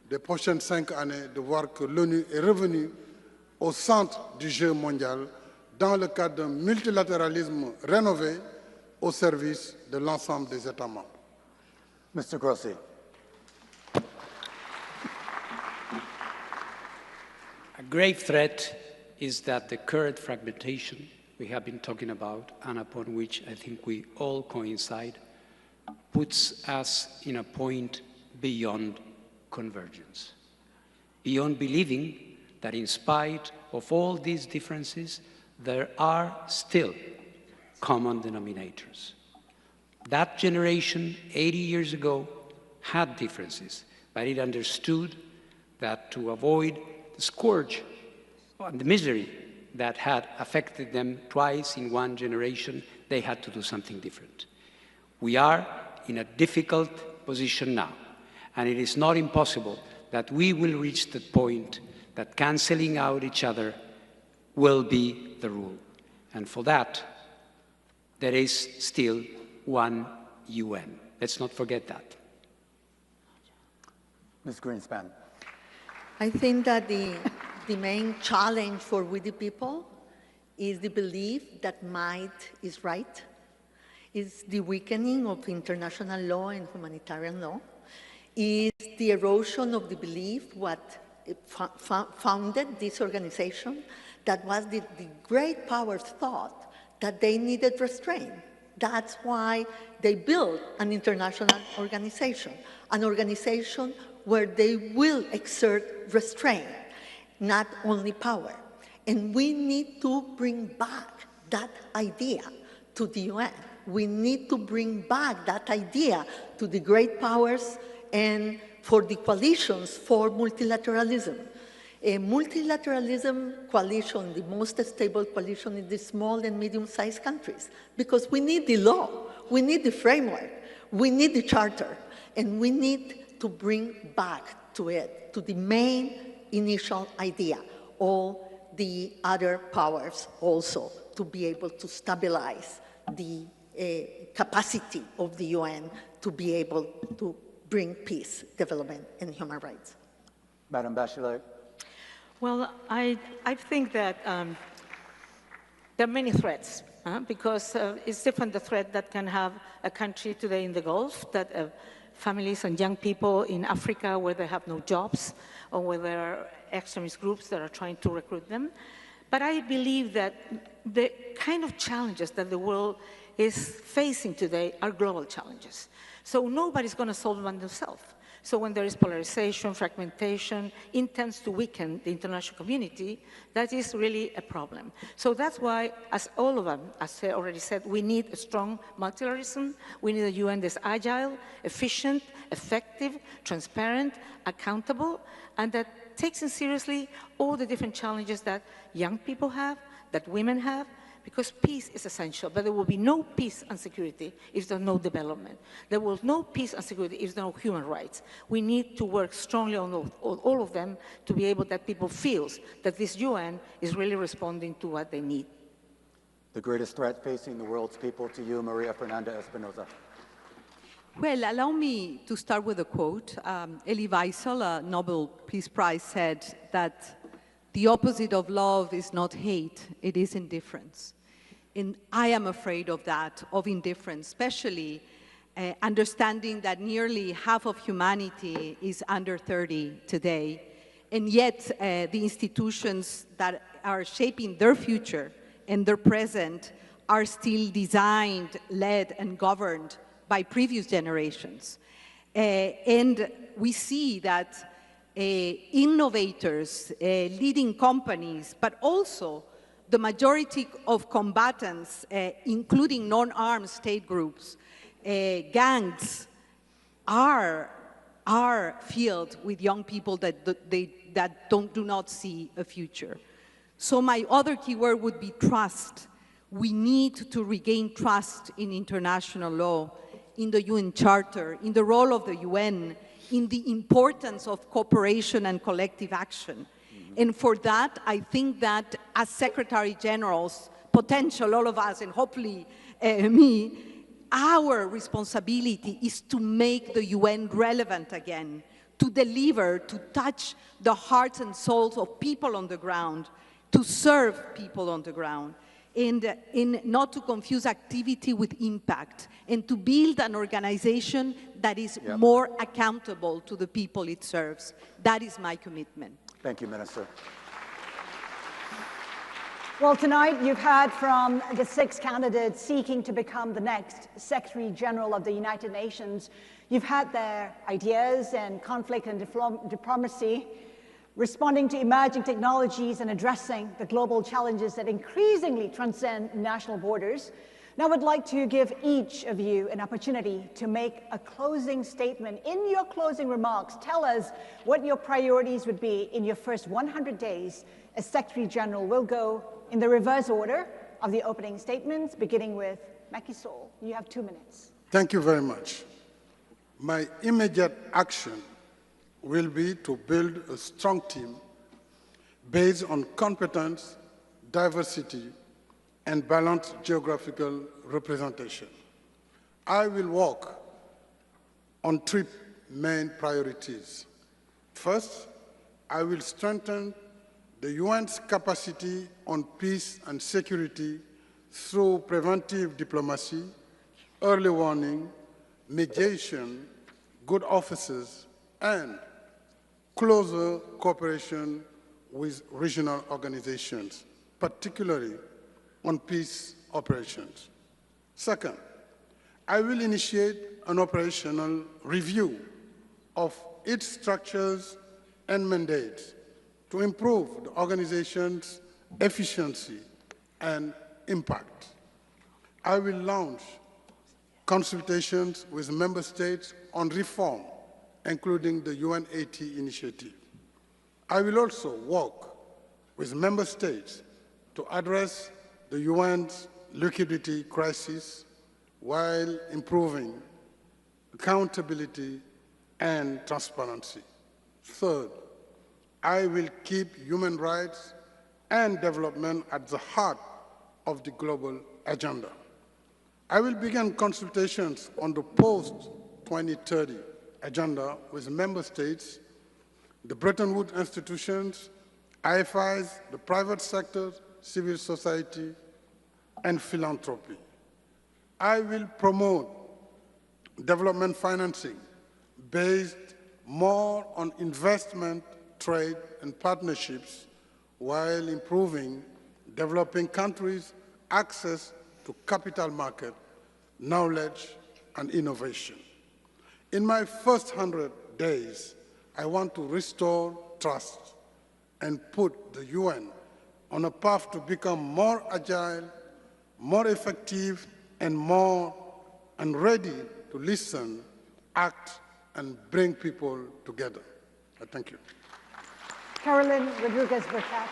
Speaker 12: des prochaines 5 années, de voir que l'ONU est revenue au centre du jeu mondial dans le cadre d'un multilatéralisme rénové au service de l'ensemble des États membres.
Speaker 4: Mr. Grossi.
Speaker 9: A grave threat is that the current fragmentation we have been talking about, and upon which I think we all coincide, puts us in a point beyond convergence, beyond believing that in spite of all these differences, there are still common denominators. That generation 80 years ago had differences, but it understood that to avoid the scourge and the misery that had affected them twice in one generation, they had to do something different. We are in a difficult position now, and it is not impossible that we will reach the point that canceling out each other will be the rule. And for that, there is still one UN. Let's not forget that.
Speaker 4: Ms. Greenspan.
Speaker 10: I think that the main challenge for we the people is the belief that might is right, is the weakening of international law and humanitarian law, is the erosion of the belief what founded this organization, that was the great powers thought that they needed restraint. That's why they built an international organization, an organization where they will exert restraint, not only power. And we need to bring back that idea to the UN. We need to bring back that idea to the great powers and for the coalitions for multilateralism. A multilateralism coalition, the most stable coalition in the small and medium-sized countries, because we need the law, we need the framework, we need the charter, and we need to bring back to it, to the main initial idea, all the other powers also to be able to stabilize the capacity of the UN to be able to bring peace, development, and human rights.
Speaker 4: Madam Bachelet.
Speaker 7: Well, I think that there are many threats, because it's different the threat that can have a country today in the Gulf, that families and young people in Africa where they have no jobs, or where there are extremist groups that are trying to recruit them. But I believe that the kind of challenges that the world is facing today are global challenges. So nobody's going to solve them themselves. So when there is polarization, fragmentation, intends to weaken the international community, that is really a problem. So that's why, as all of them, as I already said, we need a strong multilateralism. We need a UN that's agile, efficient, effective, transparent, accountable, and that takes in seriously all the different challenges that young people have, that women have, because peace is essential, but there will be no peace and security if there's no development. There will be no peace and security if there are no human rights. We need to work strongly on all of them to be able that people feel that this UN is really responding to what they need.
Speaker 4: The greatest threat facing the world's people, to you, Maria Fernanda Espinosa.
Speaker 8: Well, allow me to start with a quote. Elie Wiesel, a Nobel Peace Prize, said that the opposite of love is not hate, it is indifference. And I am afraid of that, of indifference, especially understanding that nearly half of humanity is under 30 today, and yet the institutions that are shaping their future and their present are still designed, led, and governed by previous generations. And we see that innovators, leading companies, but also the majority of combatants, including non-armed state groups, gangs, are filled with young people that do not see a future. So my other keyword would be trust. We need to regain trust in international law, in the UN Charter, in the role of the UN, in the importance of cooperation and collective action. And for that, I think that as Secretary Generals, potential, all of us, and hopefully me, our responsibility is to make the UN relevant again, to deliver, to touch the hearts and souls of people on the ground, to serve people on the ground, and not to confuse activity with impact, and to build an organization that is more accountable to the people it serves. That is my commitment.
Speaker 4: Thank you, Minister.
Speaker 5: Well, tonight you've heard from the 6 candidates seeking to become the next Secretary General of the United Nations. You've had their ideas and conflict and diplomacy, responding to emerging technologies and addressing the global challenges that increasingly transcend national borders. Now I'd like to give each of you an opportunity to make a closing statement. In your closing remarks, tell us what your priorities would be in your first 100 days as Secretary General. We'll go in the reverse order of the opening statements, beginning with Macky Sall. You have 2 minutes.
Speaker 12: Thank you very much. My immediate action will be to build a strong team based on competence, diversity, and balanced geographical representation. I will work on 3 main priorities. First, I will strengthen the UN's capacity on peace and security through preventive diplomacy, early warning, mediation, good offices, and closer cooperation with regional organizations, particularly on peace operations. Second, I will initiate an operational review of its structures and mandates to improve the organization's efficiency and impact. I will launch consultations with member states on reform, including the UNAT initiative. I will also work with member states to address the UN's liquidity crisis while improving accountability and transparency. Third, I will keep human rights and development at the heart of the global agenda. I will begin consultations on the post-2030 agenda with member states, the Bretton Woods institutions, IFIs, the private sector, civil society, and philanthropy. I will promote development financing based more on investment, trade, and partnerships while improving developing countries' access to capital market, knowledge, and innovation. In my first 100 days, I want to restore trust and put the UN on a path to become more agile, more effective, and ready to listen, act, and bring people together. Thank you.
Speaker 5: Carolyn Rodriguez-Burkett.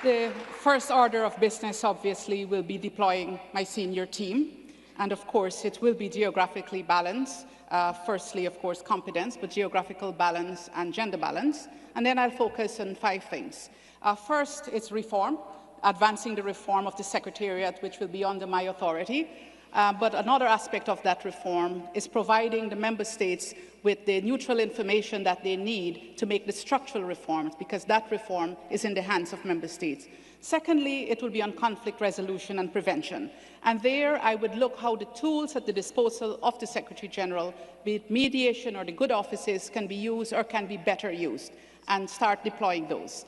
Speaker 11: The first order of business, obviously, will be deploying my senior team. And of course, it will be geographically balanced. Firstly, of course, competence, but geographical balance and gender balance. And then I'll focus on 5 things. First, it's reform, advancing the reform of the Secretariat, which will be under my authority. But another aspect of that reform is providing the member states with the neutral information that they need to make the structural reforms, because that reform is in the hands of member states. Secondly, it will be on conflict resolution and prevention. And there I would look how the tools at the disposal of the Secretary General, be it mediation or the good offices, can be used or can be better used, and start deploying those.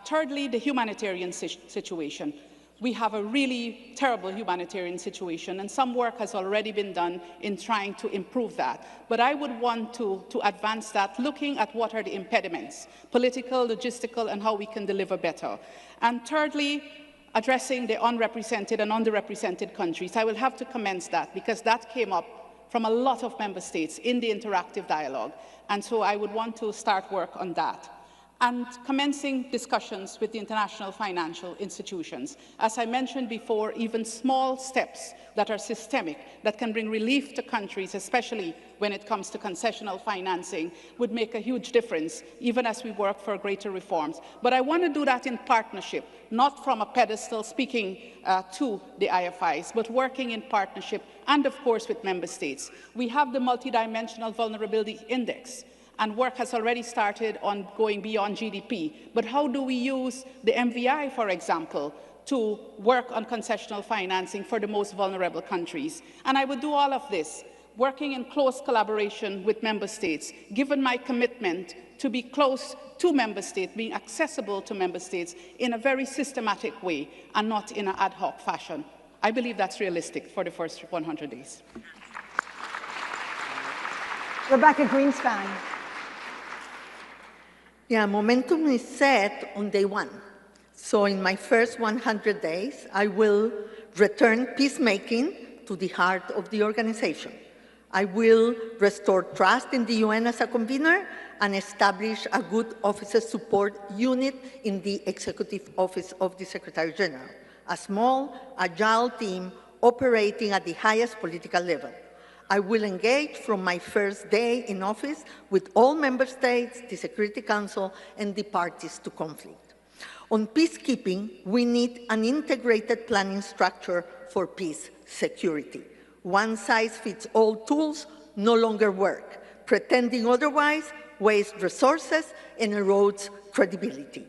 Speaker 11: Thirdly, the humanitarian situation. We have a really terrible humanitarian situation, and some work has already been done in trying to improve that. But I would want to advance that, looking at what are the impediments, political, logistical, and how we can deliver better. And thirdly, addressing the unrepresented and underrepresented countries. I will have to commence that, because that came up from a lot of member states in the interactive dialogue. And so I would want to start work on that. And commencing discussions with the international financial institutions. As I mentioned before, even small steps that are systemic, that can bring relief to countries, especially when it comes to concessional financing, would make a huge difference, even as we work for greater reforms. But I want to do that in partnership, not from a pedestal speaking to the IFIs, but working in partnership and, of course, with member states. We have the multidimensional vulnerability index, and work has already started on going beyond GDP. But how do we use the MVI, for example, to work on concessional financing for the most vulnerable countries? And I would do all of this, working in close collaboration with member states, given my commitment to be close to member states, being accessible to member states in a very systematic way and not in an ad hoc fashion. I believe that's realistic for the first 100 days.
Speaker 5: Rebecca Greenspan.
Speaker 10: Yeah, momentum is set on day 1. So in my first 100 days, I will return peacemaking to the heart of the organization. I will restore trust in the UN as a convener and establish a good officer support unit in the Executive Office of the Secretary General, a small, agile team operating at the highest political level. I will engage from my first day in office with all member states, the Security Council, and the parties to conflict. On peacekeeping, we need an integrated planning structure for peace security. One-size-fits-all tools no longer work. Pretending otherwise wastes resources and erodes credibility.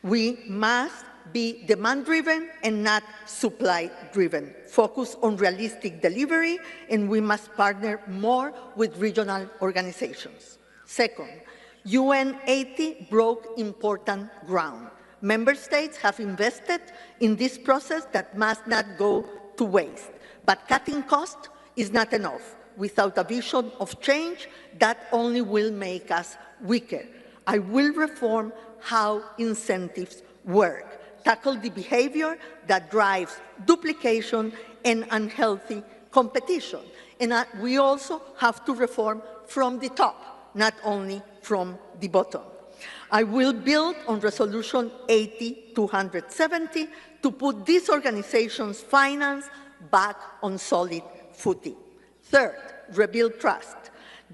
Speaker 10: We must be demand-driven and not supply-driven. Focus on realistic delivery, and we must partner more with regional organizations. Second, UN 80 broke important ground. Member states have invested in this process that must not go to waste. But cutting costs is not enough. Without a vision of change, that only will make us weaker. I will reform how incentives work, tackle the behavior that drives duplication and unhealthy competition. And we also have to reform from the top, not only from the bottom. I will build on Resolution 80-270 to put these organizations' finance back on solid footing. Third, rebuild trust.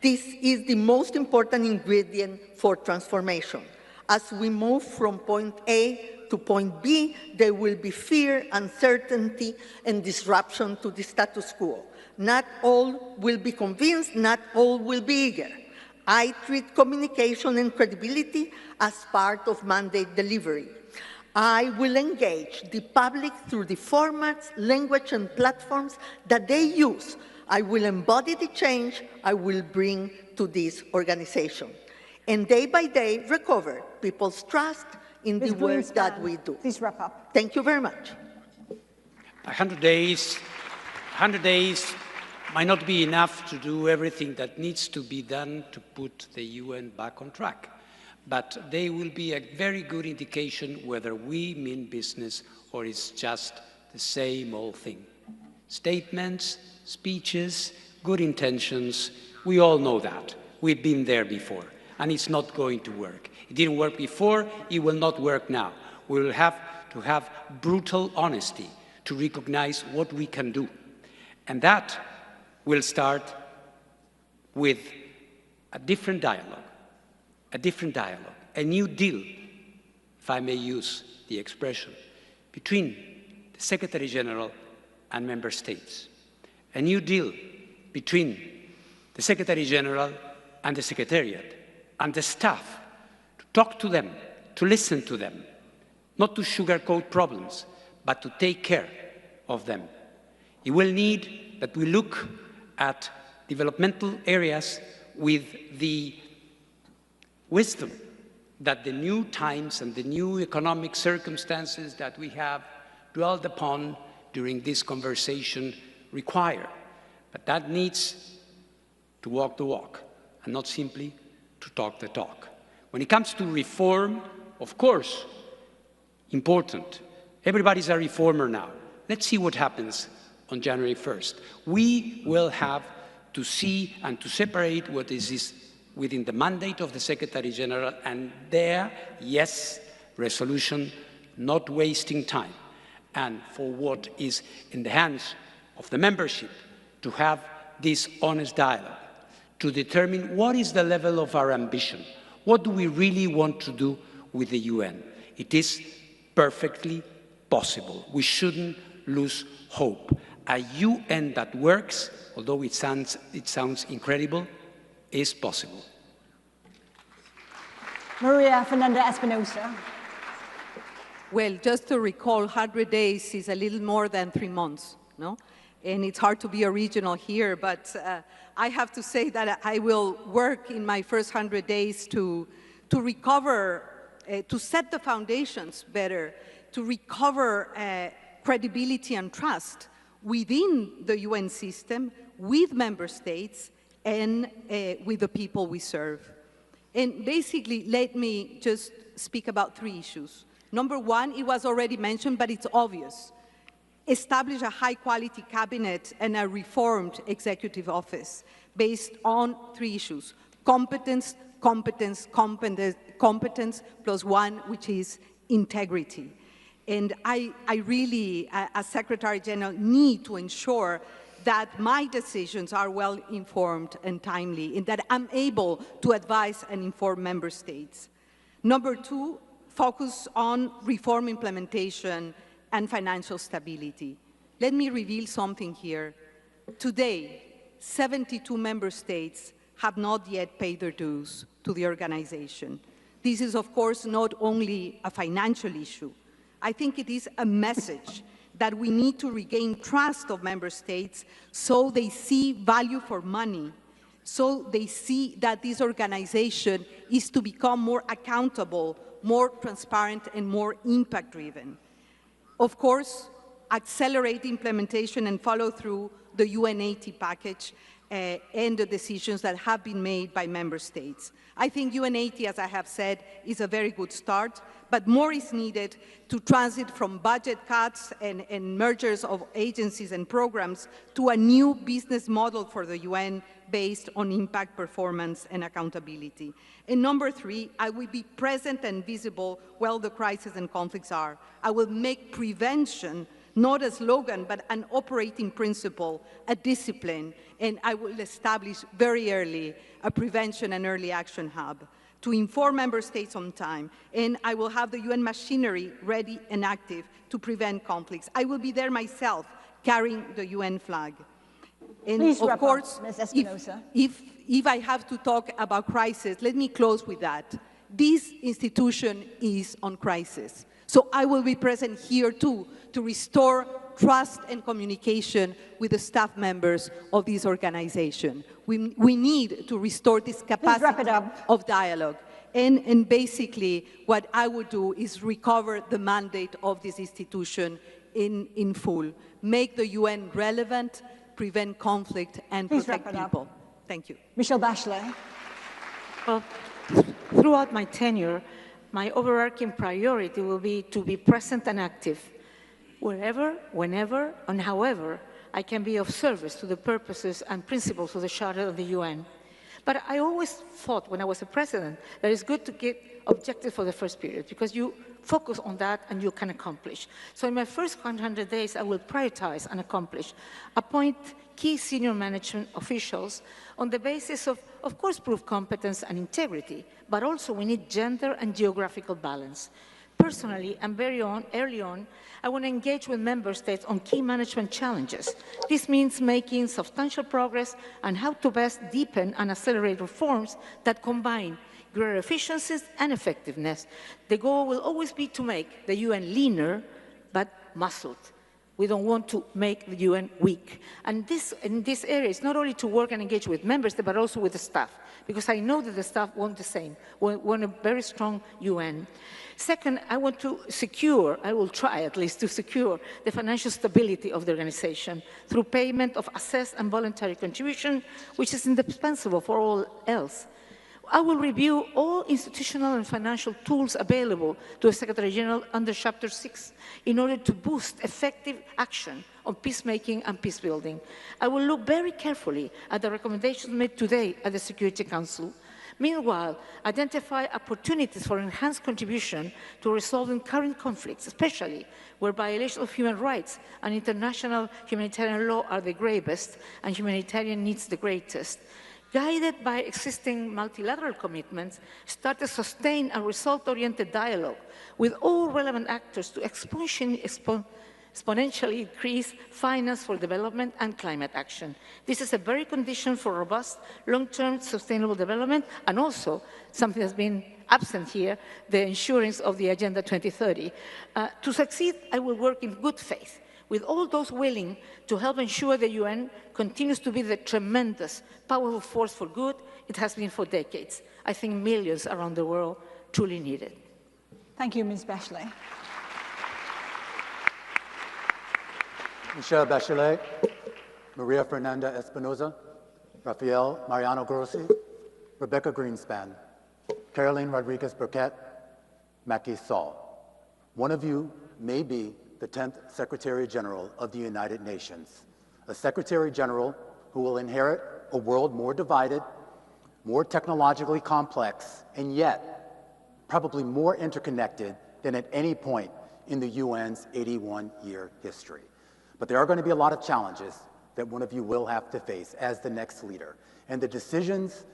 Speaker 10: This is the most important ingredient for transformation. As we move from point A to point B, there will be fear, uncertainty, and disruption to the status quo. Not all will be convinced, not all will be eager. I treat communication and credibility as part of mandate delivery. I will engage the public through the formats, language, and platforms that they use. I will embody the change I will bring to this organization. And day by day, recover people's trust in the work that we do.
Speaker 5: Please wrap up.
Speaker 10: Thank you very much.
Speaker 9: 100 days might not be enough to do everything that needs to be done to put the UN back on track. But they will be a very good indication whether we mean business or it's just the same old thing. Statements, speeches, good intentions, we all know that. We've been there before, and it's not going to work. It didn't work before, it will not work now. We will have to have brutal honesty to recognize what we can do. And that will start with a different dialogue, a new deal, if I may use the expression, between the Secretary General and Member States. A new deal between the Secretary General and the Secretariat and the staff, to talk to them, to listen to them, not to sugarcoat problems, but to take care of them. It will need that we look at developmental areas with the wisdom that the new times and the new economic circumstances that we have dwelled upon during this conversation require. But that needs to walk the walk and not simply to talk the talk. When it comes to reform, of course, important. Everybody's a reformer now. Let's see what happens on January 1st. We will have to see and to separate what is within the mandate of the Secretary General and there, yes, resolution, not wasting time. And for what is in the hands of the membership to have this honest dialogue, to determine what is the level of our ambition. What do we really want to do with the UN? It is perfectly possible. We shouldn't lose hope. A UN that works, although it sounds incredible, is possible.
Speaker 5: Maria Fernanda Espinosa.
Speaker 8: Well, just to recall, 100 days is a little more than 3 months, no? And it's hard to be original here, but I have to say that I will work in my first 100 days to recover, to set the foundations better, to recover credibility and trust within the UN system, with member states, and with the people we serve. And basically, let me just speak about 3 issues. Number 1, it was already mentioned, but it's obvious. Establish a high-quality cabinet and a reformed executive office based on 3 issues: competence, competence, competence, competence, plus 1, which is integrity. And I really, as Secretary General, need to ensure that my decisions are well-informed and timely, and that I'm able to advise and inform member states. Number 2, focus on reform implementation and financial stability. Let me reveal something here. Today, 72 member states have not yet paid their dues to the organization. This is, of course, not only a financial issue,
Speaker 19: I think it is a message that we need to regain trust of member states so they see value for money, so they see that this organization is to become more accountable, more transparent, and more impact-driven. Of course, accelerate implementation and follow through the UN80 package and the decisions that have been made by member states. I think UN80, as I have said, is a very good start, but more is needed to transit from budget cuts and mergers of agencies and programs to a new business model for the UN based on impact, performance, and accountability. And number three, I will be present and visible where the crises and conflicts are. I will make prevention not a slogan, but an operating principle, a discipline, and I will establish very early a prevention and early action hub to inform member states on time, and I will have the UN machinery ready and active to prevent conflicts. I will be there myself, carrying the UN flag. And
Speaker 5: Please
Speaker 19: of
Speaker 5: wrap
Speaker 19: course,
Speaker 5: up, Ms. Espinosa.
Speaker 19: if I have to talk about crisis, let me close with that. This institution is on crisis. So I will be present here too to restore trust and communication with the staff members of this organization. We need to restore this capacity of dialogue. And basically, what I would do is recover the mandate of this institution in full, make the UN relevant, prevent conflict, and protect people. Thank you.
Speaker 5: Michelle Bachelet.
Speaker 7: Well, throughout my tenure, my overarching priority will be to be present and active, wherever, whenever, and however I can be of service to the purposes and principles of the Charter of the UN. But I always thought, when I was a president, that it's good to get objectives for the first period, because you focus on that and you can accomplish. So in my first 100 days, I will prioritize and accomplish, appoint key senior management officials on the basis of course, prove competence and integrity, but also we need gender and geographical balance. Personally, and very early on, I want to engage with member states on key management challenges. This means making substantial progress on how to best deepen and accelerate reforms that combine greater efficiencies and effectiveness. The goal will always be to make the UN leaner, but muscled. We don't want to make the UN weak. And in this area, it's not only to work and engage with members, but also with the staff, because I know that the staff want the same, want a very strong UN. Second, I want to secure, I will try at least to secure the financial stability of the organization through payment of assessed and voluntary contribution, which is indispensable for all else. I will review all institutional and financial tools available to the Secretary General under Chapter 6 in order to boost effective action on peacemaking and peace building. I will look very carefully at the recommendations made today at the Security Council. Meanwhile, identify opportunities for enhanced contribution to resolving current conflicts, especially where violations of human rights and international humanitarian law are the gravest and humanitarian needs the greatest. Guided by existing multilateral commitments, start a sustained and result-oriented dialogue with all relevant actors to exponentially increase finance for development and climate action. This is a very condition for robust, long-term sustainable development, and also something that's been absent here, the ensurance of the Agenda 2030. To succeed, I will work in good faith with all those willing to help ensure the UN continues to be the tremendous, powerful force for good it has been for decades. I think millions around the world truly need it.
Speaker 5: Thank you, Ms. Bachelet.
Speaker 4: Michelle Bachelet, Maria Fernanda Espinosa, Rafael Mariano Grossi, Rebecca Greenspan, Caroline Rodriguez Burkett, Macky Sall. One of you may be the 10th Secretary General of the United Nations, a Secretary General who will inherit a world more divided, more technologically complex, and yet probably more interconnected than at any point in the UN's 81-year history. But there are going to be a lot of challenges that one of you will have to face as the next leader. And the decisions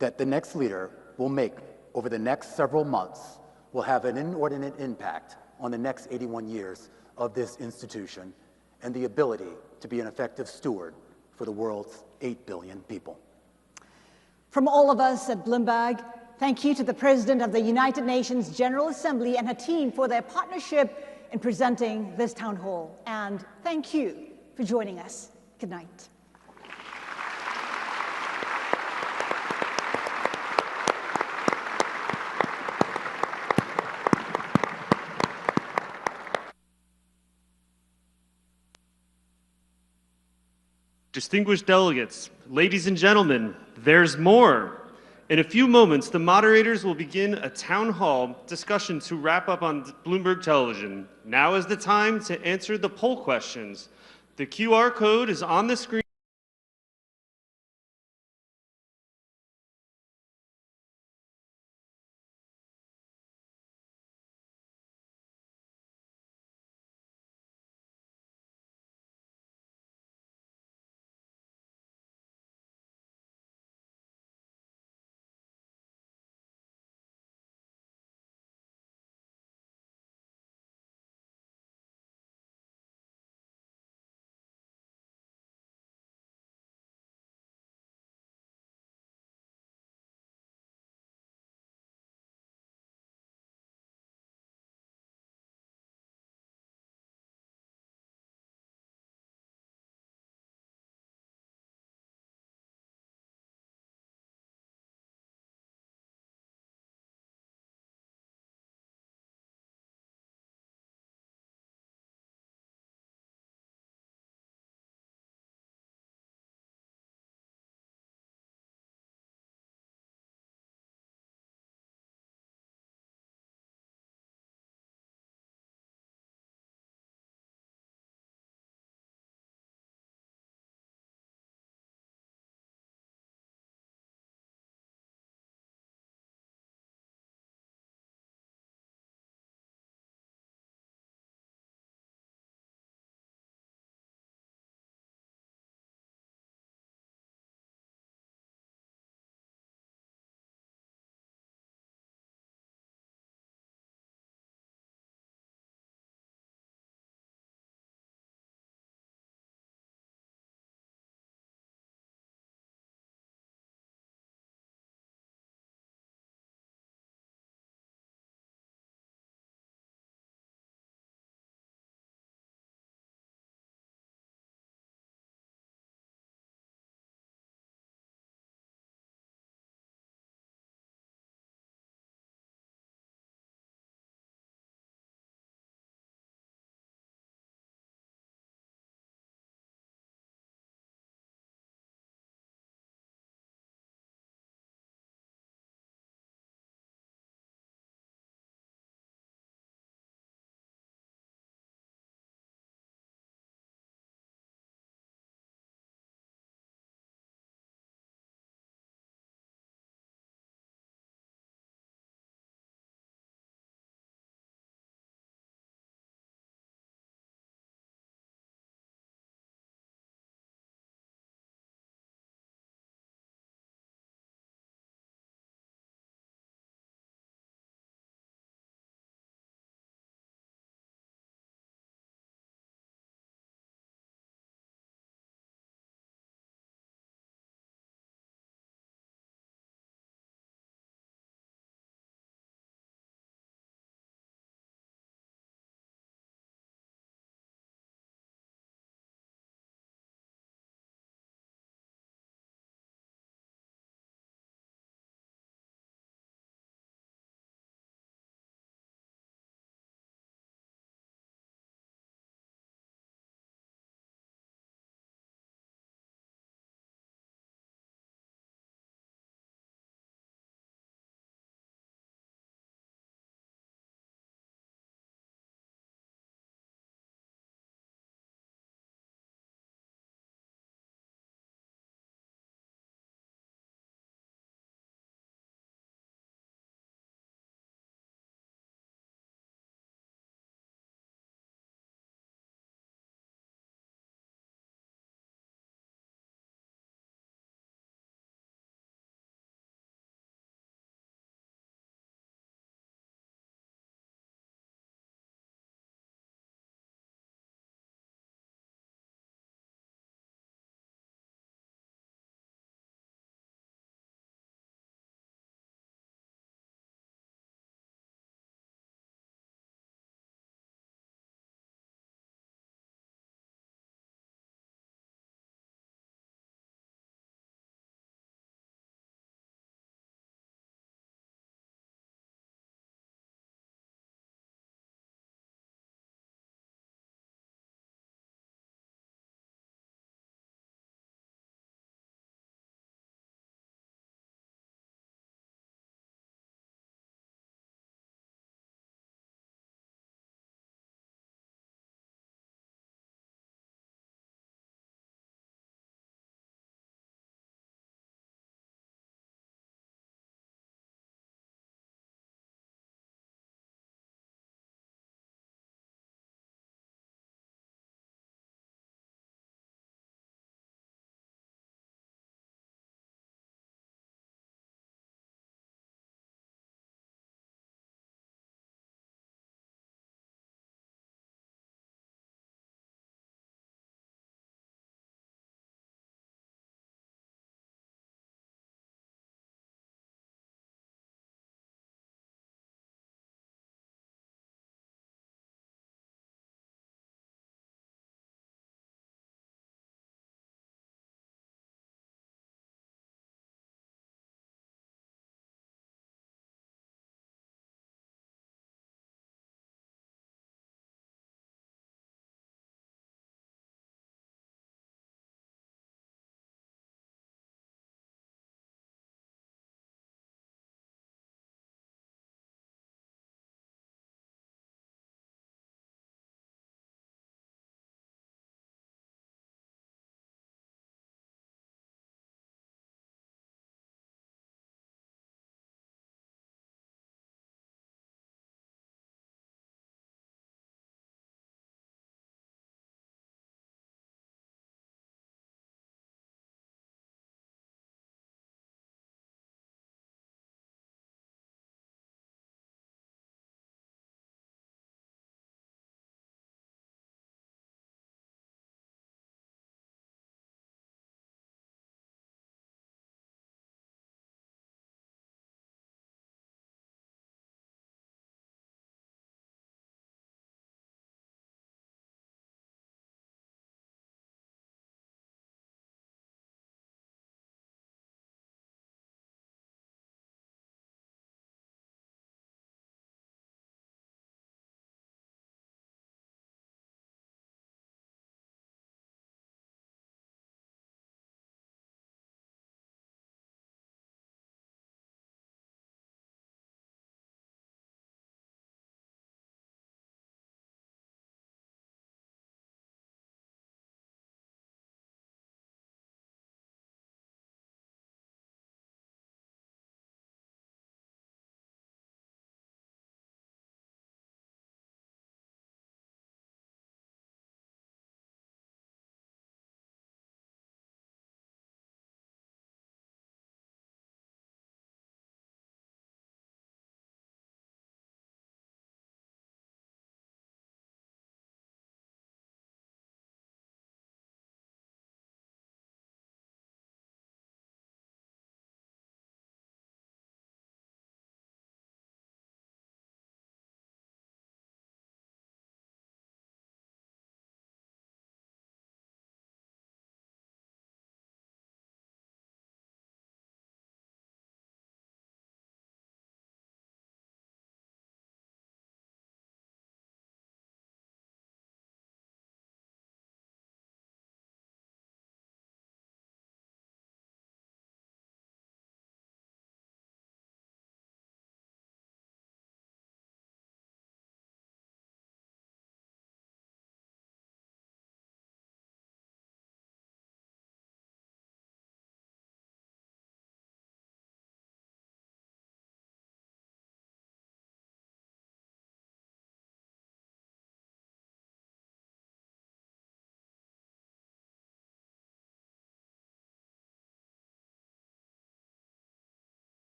Speaker 4: that the next leader will make over the next several months will have an inordinate impact on the next 81 years of this institution and the ability to be an effective steward for the world's 8 billion people.
Speaker 5: From all of us at Bloomberg, thank you to the President of the United Nations General Assembly and her team for their partnership in presenting this town hall. And thank you for joining us. Good night.
Speaker 1: Distinguished delegates, ladies and gentlemen, there's more. In a few moments, the moderators will begin a town hall discussion to wrap up on Bloomberg Television. Now is the time to answer the poll questions. The QR code is on the screen.